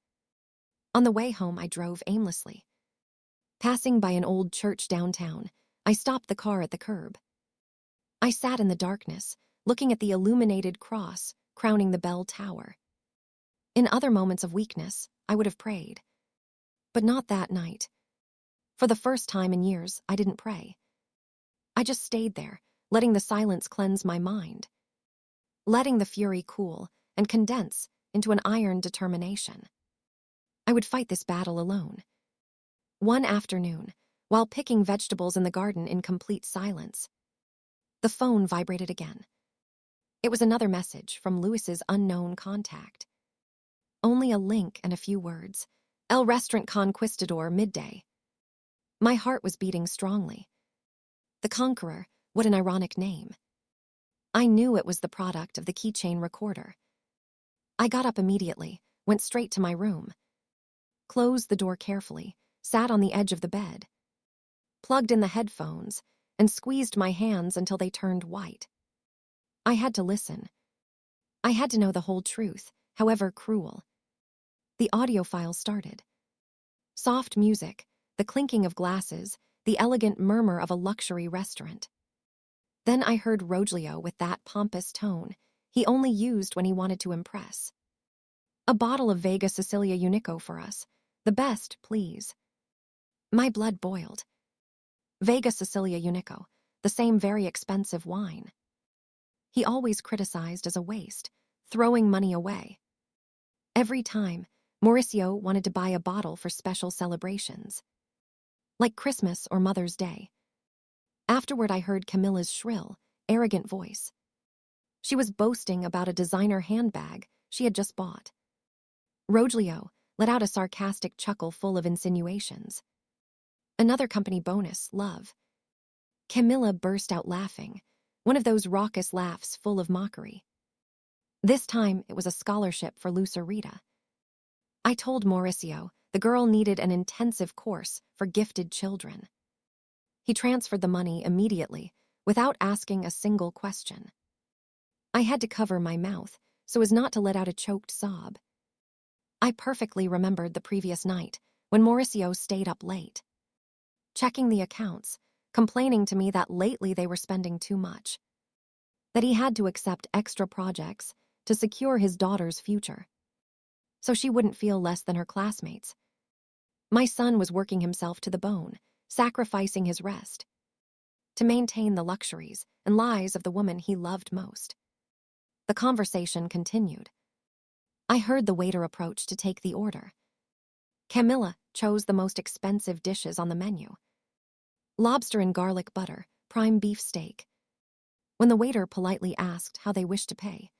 Speaker 1: On the way home, I drove aimlessly. Passing by an old church downtown, I stopped the car at the curb. I sat in the darkness, looking at the illuminated cross crowning the bell tower. In other moments of weakness, I would have prayed. But not that night. For the first time in years, I didn't pray. I just stayed there, letting the silence cleanse my mind, letting the fury cool and condense into an iron determination. I would fight this battle alone. One afternoon, while picking vegetables in the garden in complete silence, the phone vibrated again. It was another message from Louis's unknown contact. Only a link and a few words. El Restaurant Conquistador, midday. My heart was beating strongly. The Conqueror, what an ironic name. I knew it was the product of the keychain recorder. I got up immediately, went straight to my room, closed the door carefully, sat on the edge of the bed, plugged in the headphones, and squeezed my hands until they turned white. I had to listen. I had to know the whole truth, however cruel. The audio file started. Soft music, the clinking of glasses, the elegant murmur of a luxury restaurant. Then I heard Rogelio with that pompous tone he only used when he wanted to impress. "A bottle of Vega Sicilia Unico for us. The best, please." My blood boiled. Vega Sicilia Unico, the same very expensive wine he always criticized as a waste, throwing money away. Every time, Mauricio wanted to buy a bottle for special celebrations, like Christmas or Mother's Day. Afterward, I heard Camilla's shrill, arrogant voice. She was boasting about a designer handbag she had just bought. Rogelio let out a sarcastic chuckle full of insinuations. "Another company bonus, love." Camilla burst out laughing, one of those raucous laughs full of mockery. This time, it was a scholarship for Lucerita. I told Mauricio the girl needed an intensive course for gifted children. He transferred the money immediately, without asking a single question. I had to cover my mouth so as not to let out a choked sob. I perfectly remembered the previous night when Mauricio stayed up late, checking the accounts, complaining to me that lately they were spending too much, that he had to accept extra projects to secure his daughter's future, so she wouldn't feel less than her classmates. My son was working himself to the bone, sacrificing his rest, to maintain the luxuries and lies of the woman he loved most. The conversation continued. I heard the waiter approach to take the order. Camilla chose the most expensive dishes on the menu. Lobster and garlic butter, prime beef steak. When the waiter politely asked how they wished to pay,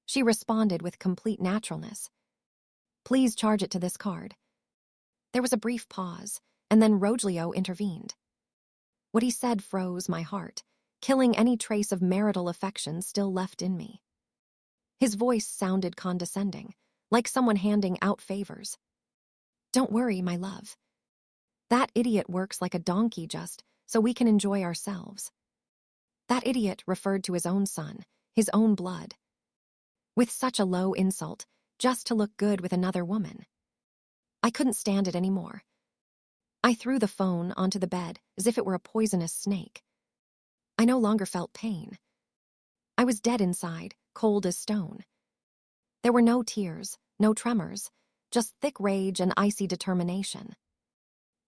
Speaker 1: she responded with complete naturalness, "Please charge it to this card." There was a brief pause, and then Rogelio intervened. What he said froze my heart, killing any trace of marital affection still left in me. His voice sounded condescending, like someone handing out favors. "Don't worry, my love. That idiot works like a donkey just so we can enjoy ourselves." That idiot referred to his own son, his own blood. With such a low insult, just to look good with another woman. I couldn't stand it anymore. I threw the phone onto the bed as if it were a poisonous snake. I no longer felt pain. I was dead inside, cold as stone. There were no tears, no tremors, just thick rage and icy determination.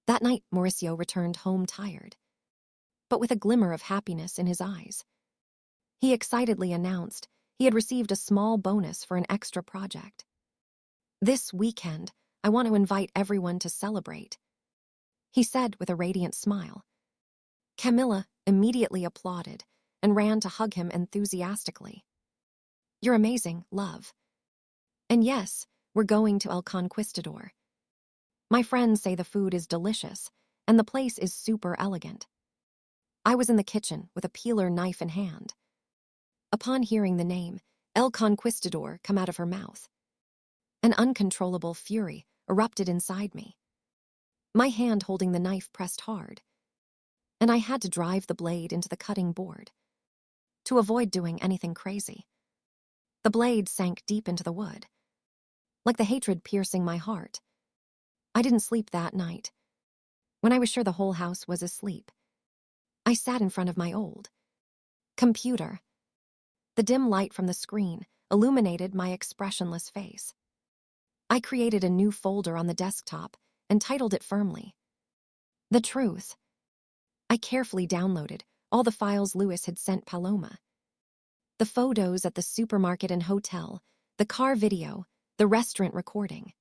Speaker 1: That night, Mauricio returned home tired, but with a glimmer of happiness in his eyes. He excitedly announced He had received a small bonus for an extra project. "This weekend, I want to invite everyone to celebrate," he said with a radiant smile. Camilla immediately applauded and ran to hug him enthusiastically. "You're amazing, love. And yes, we're going to El Conquistador. My friends say the food is delicious, and the place is super elegant." I was in the kitchen with a peeler knife in hand. Upon hearing the name, El Conquistador, come out of her mouth, an uncontrollable fury erupted inside me. My hand holding the knife pressed hard, and I had to drive the blade into the cutting board to avoid doing anything crazy. The blade sank deep into the wood, like the hatred piercing my heart. I didn't sleep that night. When I was sure the whole house was asleep, I sat in front of my old computer. The dim light from the screen illuminated my expressionless face. I created a new folder on the desktop and titled it firmly, "The Truth." I carefully downloaded all the files Lewis had sent Paloma. The photos at the supermarket and hotel, the car video, the restaurant recording.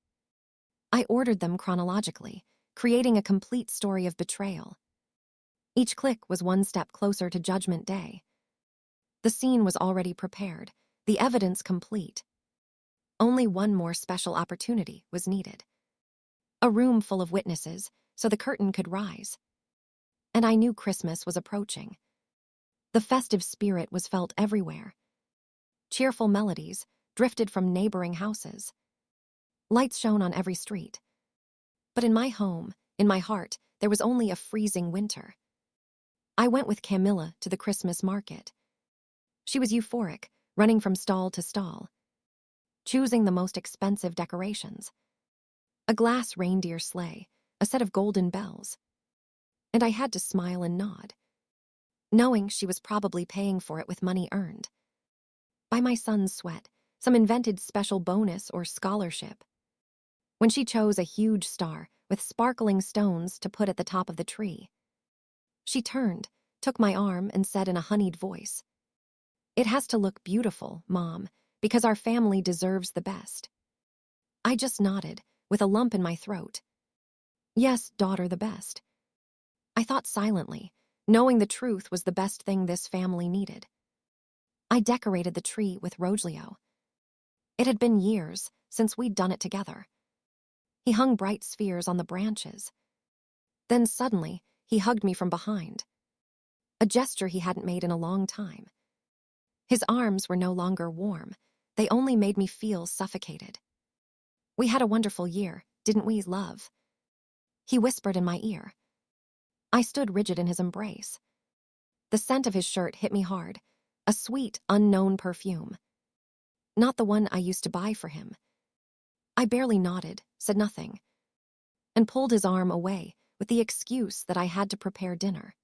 Speaker 1: I ordered them chronologically, creating a complete story of betrayal. Each click was one step closer to Judgment Day. The scene was already prepared, the evidence complete. Only one more special opportunity was needed. A room full of witnesses, so the curtain could rise. And I knew Christmas was approaching. The festive spirit was felt everywhere. Cheerful melodies drifted from neighboring houses. Lights shone on every street. But in my home, in my heart, there was only a freezing winter. I went with Camilla to the Christmas market. She was euphoric, running from stall to stall, choosing the most expensive decorations. A glass reindeer sleigh, a set of golden bells. And I had to smile and nod, knowing she was probably paying for it with money earned by my son's sweat, some invented special bonus or scholarship. When she chose a huge star with sparkling stones to put at the top of the tree, she turned, took my arm, and said in a honeyed voice, "It has to look beautiful, Mom, because our family deserves the best." I just nodded, with a lump in my throat. "Yes, daughter, the best." I thought silently, knowing the truth was the best thing this family needed. I decorated the tree with Rogelio. It had been years since we'd done it together. He hung bright spheres on the branches. Then suddenly, he hugged me from behind, a gesture he hadn't made in a long time. His arms were no longer warm. They only made me feel suffocated. "We had a wonderful year, didn't we, love?" he whispered in my ear. I stood rigid in his embrace. The scent of his shirt hit me hard, a sweet, unknown perfume. Not the one I used to buy for him. I barely nodded, said nothing, and pulled his arm away with the excuse that I had to prepare dinner.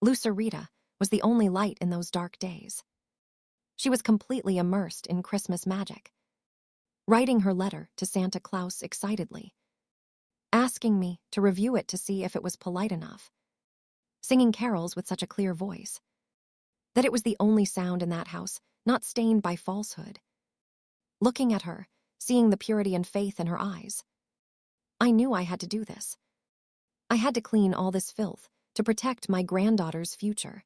Speaker 1: Lucerita was the only light in those dark days. She was completely immersed in Christmas magic, writing her letter to Santa Claus excitedly, asking me to review it to see if it was polite enough, singing carols with such a clear voice that it was the only sound in that house not stained by falsehood. Looking at her, seeing the purity and faith in her eyes, I knew I had to do this. I had to clean all this filth to protect my granddaughter's future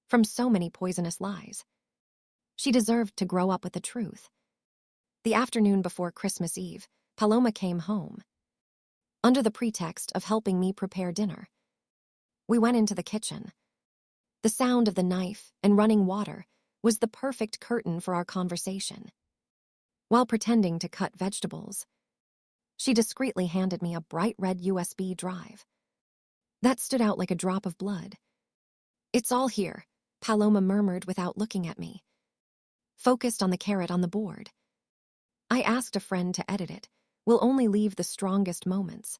Speaker 1: from so many poisonous lies. She deserved to grow up with the truth. The afternoon before Christmas Eve, Paloma came home, under the pretext of helping me prepare dinner. We went into the kitchen. The sound of the knife and running water was the perfect curtain for our conversation. While pretending to cut vegetables, she discreetly handed me a bright red USB drive that stood out like a drop of blood. "It's all here," Paloma murmured without looking at me, focused on the carrot on the board. I asked a friend to edit it. "We'll only leave the strongest moments."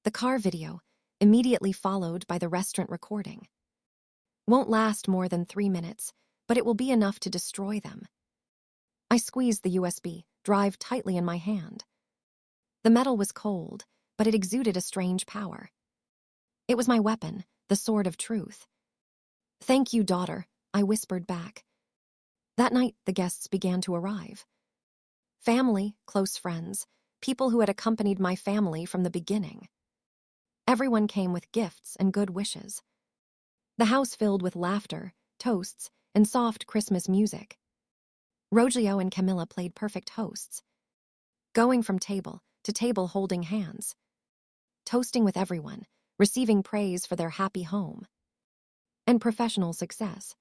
Speaker 1: The car video, immediately followed by the restaurant recording, won't last more than 3 minutes, but it will be enough to destroy them. I squeezed the USB drive tightly in my hand. The metal was cold, but it exuded a strange power. It was my weapon, the sword of truth. "Thank you, daughter," I whispered back. That night, the guests began to arrive. Family, close friends, people who had accompanied my family from the beginning. Everyone came with gifts and good wishes. The house filled with laughter, toasts, and soft Christmas music. Rogelio and Camilla played perfect hosts, going from table to table holding hands, toasting with everyone, receiving praise for their happy home and professional success.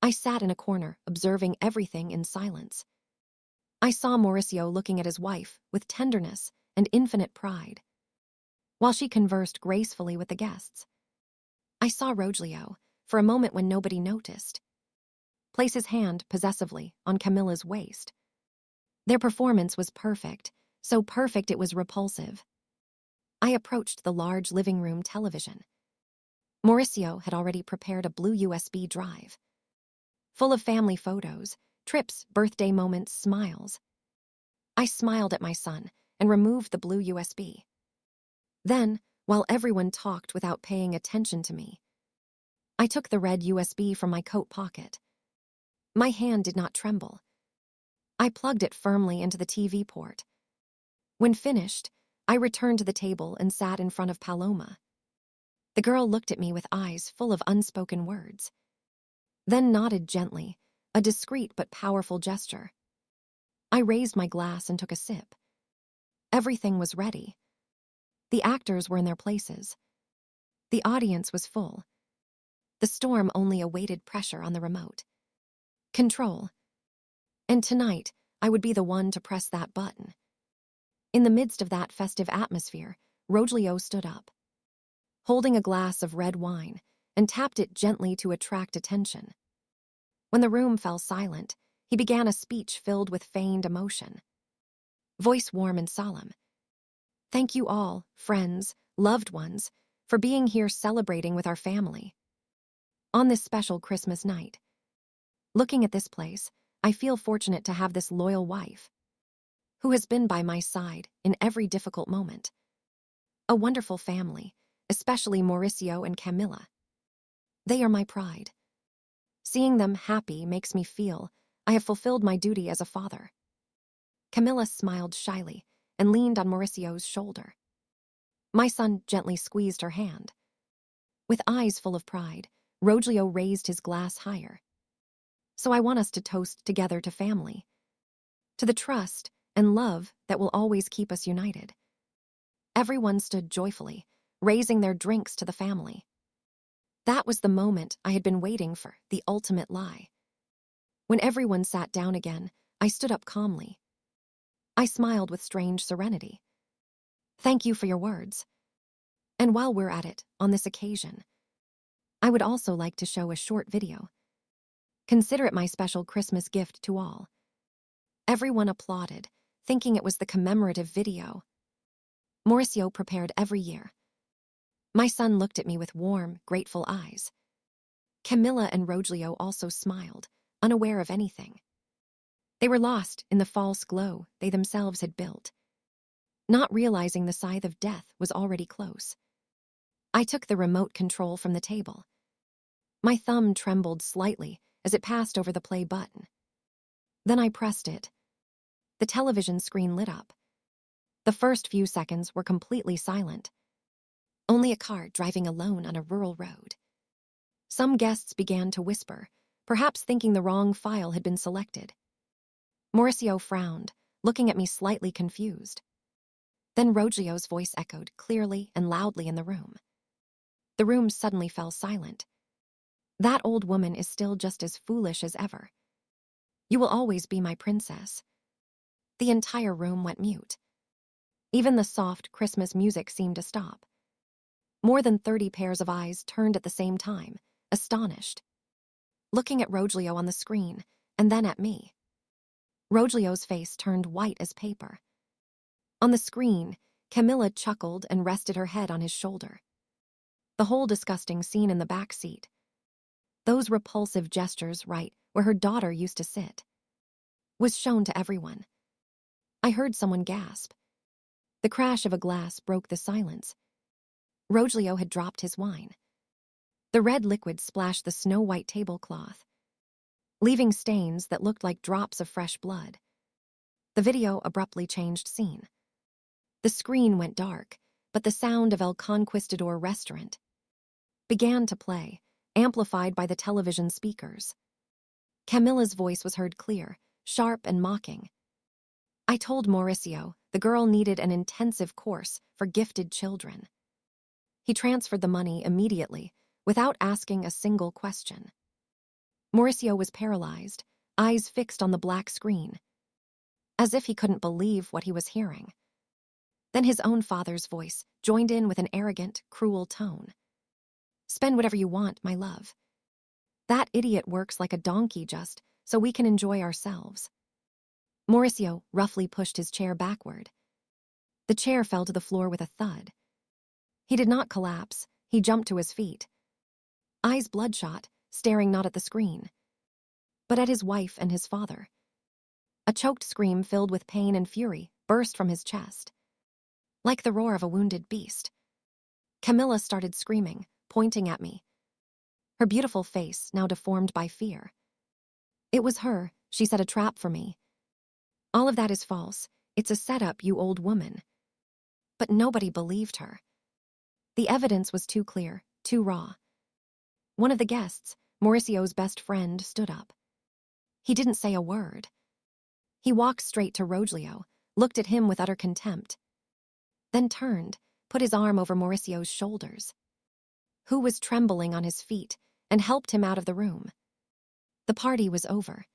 Speaker 1: I sat in a corner, observing everything in silence. I saw Mauricio looking at his wife with tenderness and infinite pride, while she conversed gracefully with the guests. I saw Rogelio, for a moment when nobody noticed, place his hand possessively on Camilla's waist. Their performance was perfect, so perfect it was repulsive. I approached the large living room television. Mauricio had already prepared a blue USB drive, full of family photos, trips, birthday moments, smiles. I smiled at my son and removed the blue USB. Then, while everyone talked without paying attention to me, I took the red USB from my coat pocket. My hand did not tremble. I plugged it firmly into the TV port. When finished, I returned to the table and sat in front of Paloma. The girl looked at me with eyes full of unspoken words, then nodded gently, a discreet but powerful gesture. I raised my glass and took a sip. Everything was ready. The actors were in their places. The audience was full. The storm only awaited pressure on the remote control. And tonight, I would be the one to press that button. In the midst of that festive atmosphere, Rogelio stood up, holding a glass of red wine, and tapped it gently to attract attention. When the room fell silent, he began a speech filled with feigned emotion, voice warm and solemn. Thank you all, friends, loved ones, for being here celebrating with our family on this special Christmas night. Looking at this place, I feel fortunate to have this loyal wife, who has been by my side in every difficult moment. A wonderful family, especially Mauricio and Camilla. They are my pride. Seeing them happy makes me feel I have fulfilled my duty as a father. Camilla smiled shyly and leaned on Mauricio's shoulder. My son gently squeezed her hand. With eyes full of pride, Rogelio raised his glass higher. So I want us to toast together to family, to the trust and love that will always keep us united. Everyone stood joyfully, raising their drinks to the family. That was the moment I had been waiting for, the ultimate lie. When everyone sat down again, I stood up calmly. I smiled with strange serenity. Thank you for your words. And while we're at it, on this occasion, I would also like to show a short video. Consider it my special Christmas gift to all. Everyone applauded, thinking it was the commemorative video Mauricio prepared every year. My son looked at me with warm, grateful eyes. Camilla and Rogelio also smiled, unaware of anything. They were lost in the false glow they themselves had built, not realizing the scythe of death was already close. I took the remote control from the table. My thumb trembled slightly as it passed over the play button. Then I pressed it. The television screen lit up. The first few seconds were completely silent. Only a car driving alone on a rural road. Some guests began to whisper, perhaps thinking the wrong file had been selected. Mauricio frowned, looking at me slightly confused. Then Rogelio's voice echoed clearly and loudly in the room. The room suddenly fell silent. That old woman is still just as foolish as ever. You will always be my princess. The entire room went mute. Even the soft Christmas music seemed to stop. More than 30 pairs of eyes turned at the same time, astonished, looking at Rogelio on the screen, and then at me. Rogelio's face turned white as paper. On the screen, Camilla chuckled and rested her head on his shoulder. The whole disgusting scene in the back seat, those repulsive gestures right where her daughter used to sit, was shown to everyone. I heard someone gasp. The crash of a glass broke the silence. Rogelio had dropped his wine. The red liquid splashed the snow-white tablecloth. leaving stains that looked like drops of fresh blood. The video abruptly changed scene. The screen went dark, but the sound of El Conquistador restaurant began to play, amplified by the television speakers. Camilla's voice was heard clear, sharp and mocking. I told Mauricio the girl needed an intensive course for gifted children. He transferred the money immediately, without asking a single question. Mauricio was paralyzed, eyes fixed on the black screen, as if he couldn't believe what he was hearing. Then his own father's voice joined in with an arrogant, cruel tone. "Spend whatever you want, my love. That idiot works like a donkey just so we can enjoy ourselves." Mauricio roughly pushed his chair backward. The chair fell to the floor with a thud. He did not collapse, he jumped to his feet. Eyes bloodshot, staring not at the screen, but at his wife and his father. A choked scream filled with pain and fury burst from his chest, like the roar of a wounded beast. Camilla started screaming, pointing at me, her beautiful face now deformed by fear. "It was her, she set a trap for me. All of that is false, it's a setup, you old woman." But nobody believed her. The evidence was too clear, too raw. One of the guests, Mauricio's best friend, stood up. He didn't say a word. He walked straight to Rogelio, looked at him with utter contempt, then turned, put his arm over Mauricio's shoulders, who was trembling on his feet, and helped him out of the room. The party was over.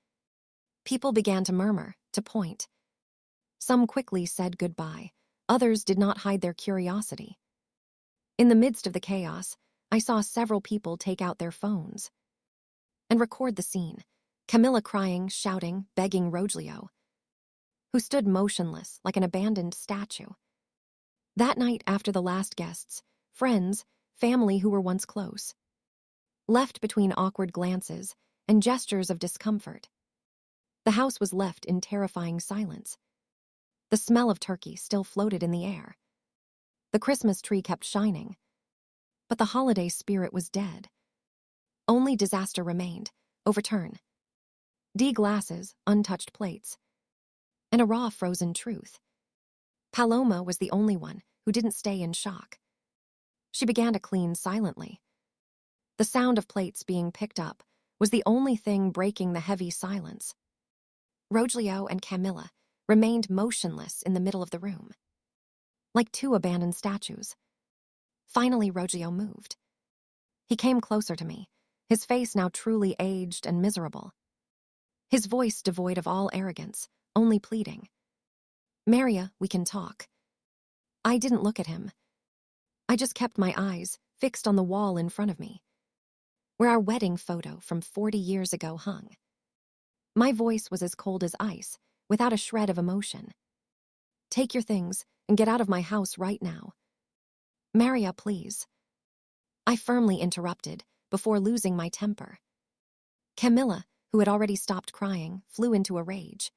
Speaker 1: People began to murmur, to point. Some quickly said goodbye, others did not hide their curiosity. In the midst of the chaos, I saw several people take out their phones and record the scene, Camilla crying, shouting, begging Rogelio, who stood motionless like an abandoned statue. That night, after the last guests, friends, family who were once close, left between awkward glances and gestures of discomfort, the house was left in terrifying silence. The smell of turkey still floated in the air. The Christmas tree kept shining, but the holiday spirit was dead. Only disaster remained, overturn, glasses, untouched plates, and a raw frozen truth. Paloma was the only one who didn't stay in shock. She began to clean silently. The sound of plates being picked up was the only thing breaking the heavy silence. Rogelio and Camilla remained motionless in the middle of the room, like two abandoned statues. Finally, Rogelio moved. He came closer to me, his face now truly aged and miserable. His voice devoid of all arrogance, only pleading. "Maria, we can talk." I didn't look at him. I just kept my eyes fixed on the wall in front of me, where our wedding photo from 40 years ago hung. My voice was as cold as ice, without a shred of emotion. "Take your things and get out of my house right now." "Maria, please." I firmly interrupted, before losing my temper. Camilla, who had already stopped crying, flew into a rage.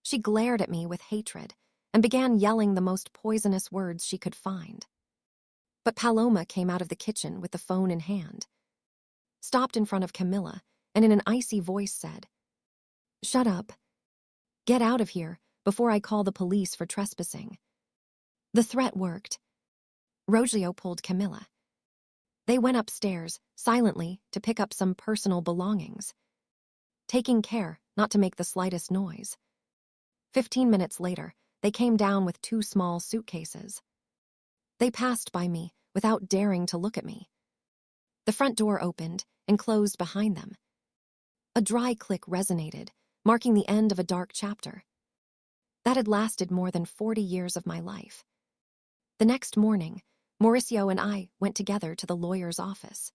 Speaker 1: She glared at me with hatred and began yelling the most poisonous words she could find. But Paloma came out of the kitchen with the phone in hand, stopped in front of Camilla, and in an icy voice said, "Shut up. Get out of here before I call the police for trespassing." The threat worked. Rogelio pulled Camilla. They went upstairs, silently, to pick up some personal belongings, taking care not to make the slightest noise. 15 minutes later, they came down with 2 small suitcases. They passed by me without daring to look at me. The front door opened and closed behind them. A dry click resonated, marking the end of a dark chapter that had lasted more than 40 years of my life. The next morning, Mauricio and I went together to the lawyer's office.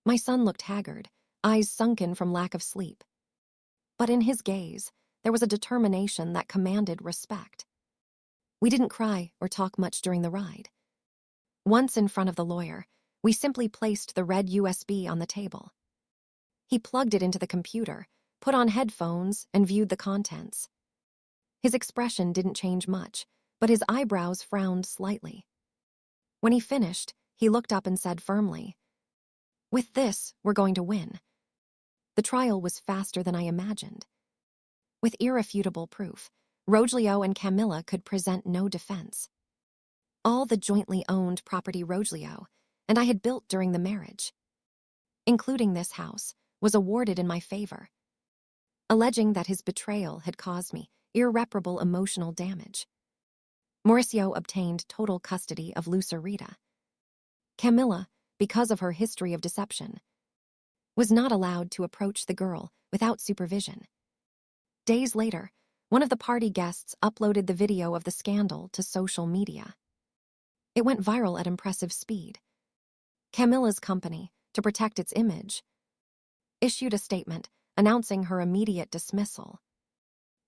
Speaker 1: My son looked haggard, eyes sunken from lack of sleep. But in his gaze, there was a determination that commanded respect. We didn't cry or talk much during the ride. Once in front of the lawyer, we simply placed the red USB on the table. He plugged it into the computer, put on headphones, and viewed the contents. His expression didn't change much, but his eyebrows frowned slightly. When he finished, he looked up and said firmly, "With this, we're going to win." The trial was faster than I imagined. With irrefutable proof, Rogelio and Camilla could present no defense. All the jointly owned property Rogelio and I had built during the marriage, including this house, was awarded in my favor, alleging that his betrayal had caused me irreparable emotional damage. Mauricio obtained total custody of Lucerita. Camilla, because of her history of deception, was not allowed to approach the girl without supervision. Days later, one of the party guests uploaded the video of the scandal to social media. It went viral at impressive speed. Camilla's company, to protect its image, issued a statement announcing her immediate dismissal.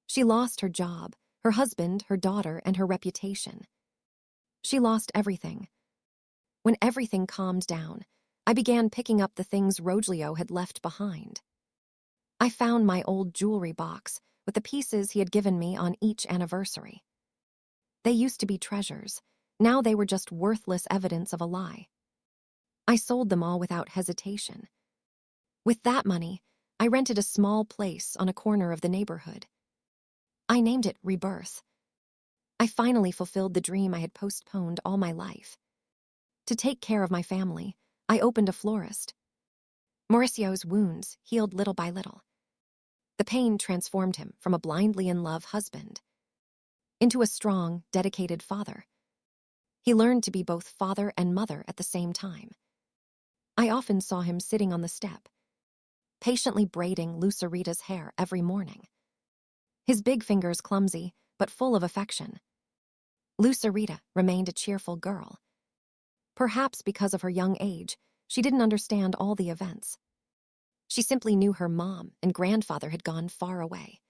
Speaker 1: She lost her job, her husband, her daughter, and her reputation. She lost everything. When everything calmed down, I began picking up the things Rogelio had left behind. I found my old jewelry box with the pieces he had given me on each anniversary. They used to be treasures. Now they were just worthless evidence of a lie. I sold them all without hesitation. With that money, I rented a small place on a corner of the neighborhood. I named it Rebirth. I finally fulfilled the dream I had postponed all my life. To take care of my family, I opened a florist. Mauricio's wounds healed little by little. The pain transformed him from a blindly in love husband into a strong, dedicated father. He learned to be both father and mother at the same time. I often saw him sitting on the step, patiently braiding Lucerita's hair every morning. His big fingers clumsy, but full of affection. Lucerita remained a cheerful girl. Perhaps because of her young age, she didn't understand all the events. She simply knew her mom and grandfather had gone far away.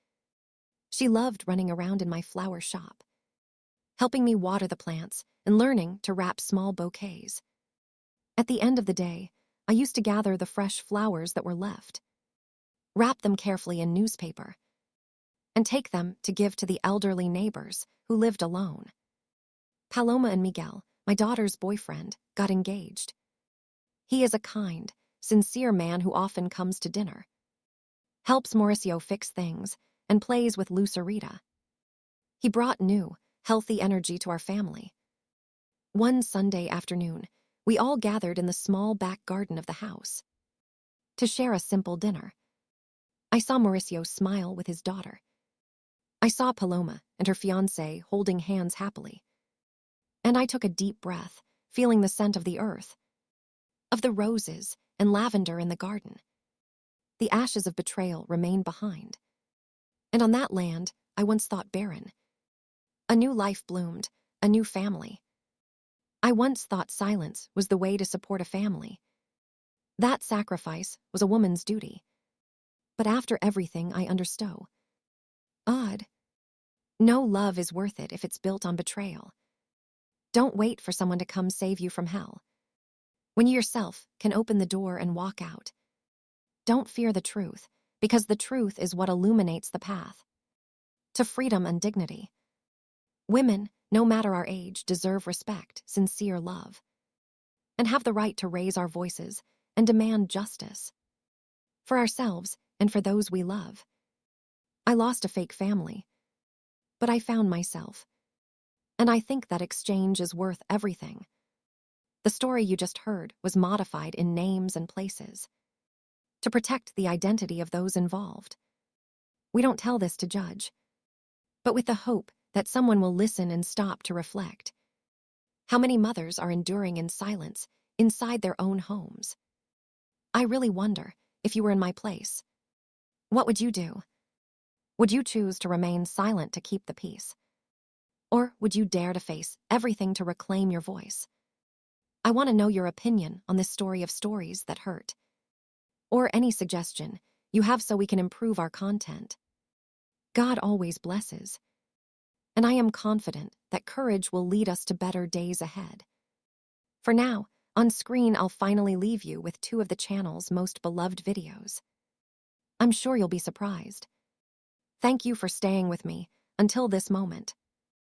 Speaker 1: She loved running around in my flower shop, helping me water the plants and learning to wrap small bouquets. At the end of the day, I used to gather the fresh flowers that were left, wrap them carefully in newspaper, and take them to give to the elderly neighbors who lived alone. Paloma and Miguel, my daughter's boyfriend, got engaged. He is a kind, sincere man who often comes to dinner, helps Mauricio fix things, and plays with Lucerita. He brought new, healthy energy to our family. One Sunday afternoon, we all gathered in the small back garden of the house to share a simple dinner. I saw Mauricio smile with his daughter. I saw Paloma and her fiancé holding hands happily. And I took a deep breath, feeling the scent of the earth, of the roses and lavender in the garden. The ashes of betrayal remained behind. And on that land, I once thought barren. A new life bloomed, a new family. I once thought silence was the way to support a family. That sacrifice was a woman's duty. But after everything, I understood. Odd. No love is worth it if it's built on betrayal. Don't wait for someone to come save you from hell, when you yourself can open the door and walk out. Don't fear the truth, because the truth is what illuminates the path to freedom and dignity. Women, no matter our age, deserve respect, sincere love, and have the right to raise our voices and demand justice for ourselves and for those we love. I lost a fake family, but I found myself, and I think that exchange is worth everything. The story you just heard was modified in names and places to protect the identity of those involved. We don't tell this to judge, but with the hope that someone will listen and stop to reflect. How many mothers are enduring in silence inside their own homes? I really wonder if you were in my place. What would you do? Would you choose to remain silent to keep the peace? Or would you dare to face everything to reclaim your voice? I want to know your opinion on this story of stories that hurt, or any suggestion you have so we can improve our content. God always blesses, and I am confident that courage will lead us to better days ahead. For now, on screen I'll finally leave you with 2 of the channel's most beloved videos. I'm sure you'll be surprised. Thank you for staying with me until this moment.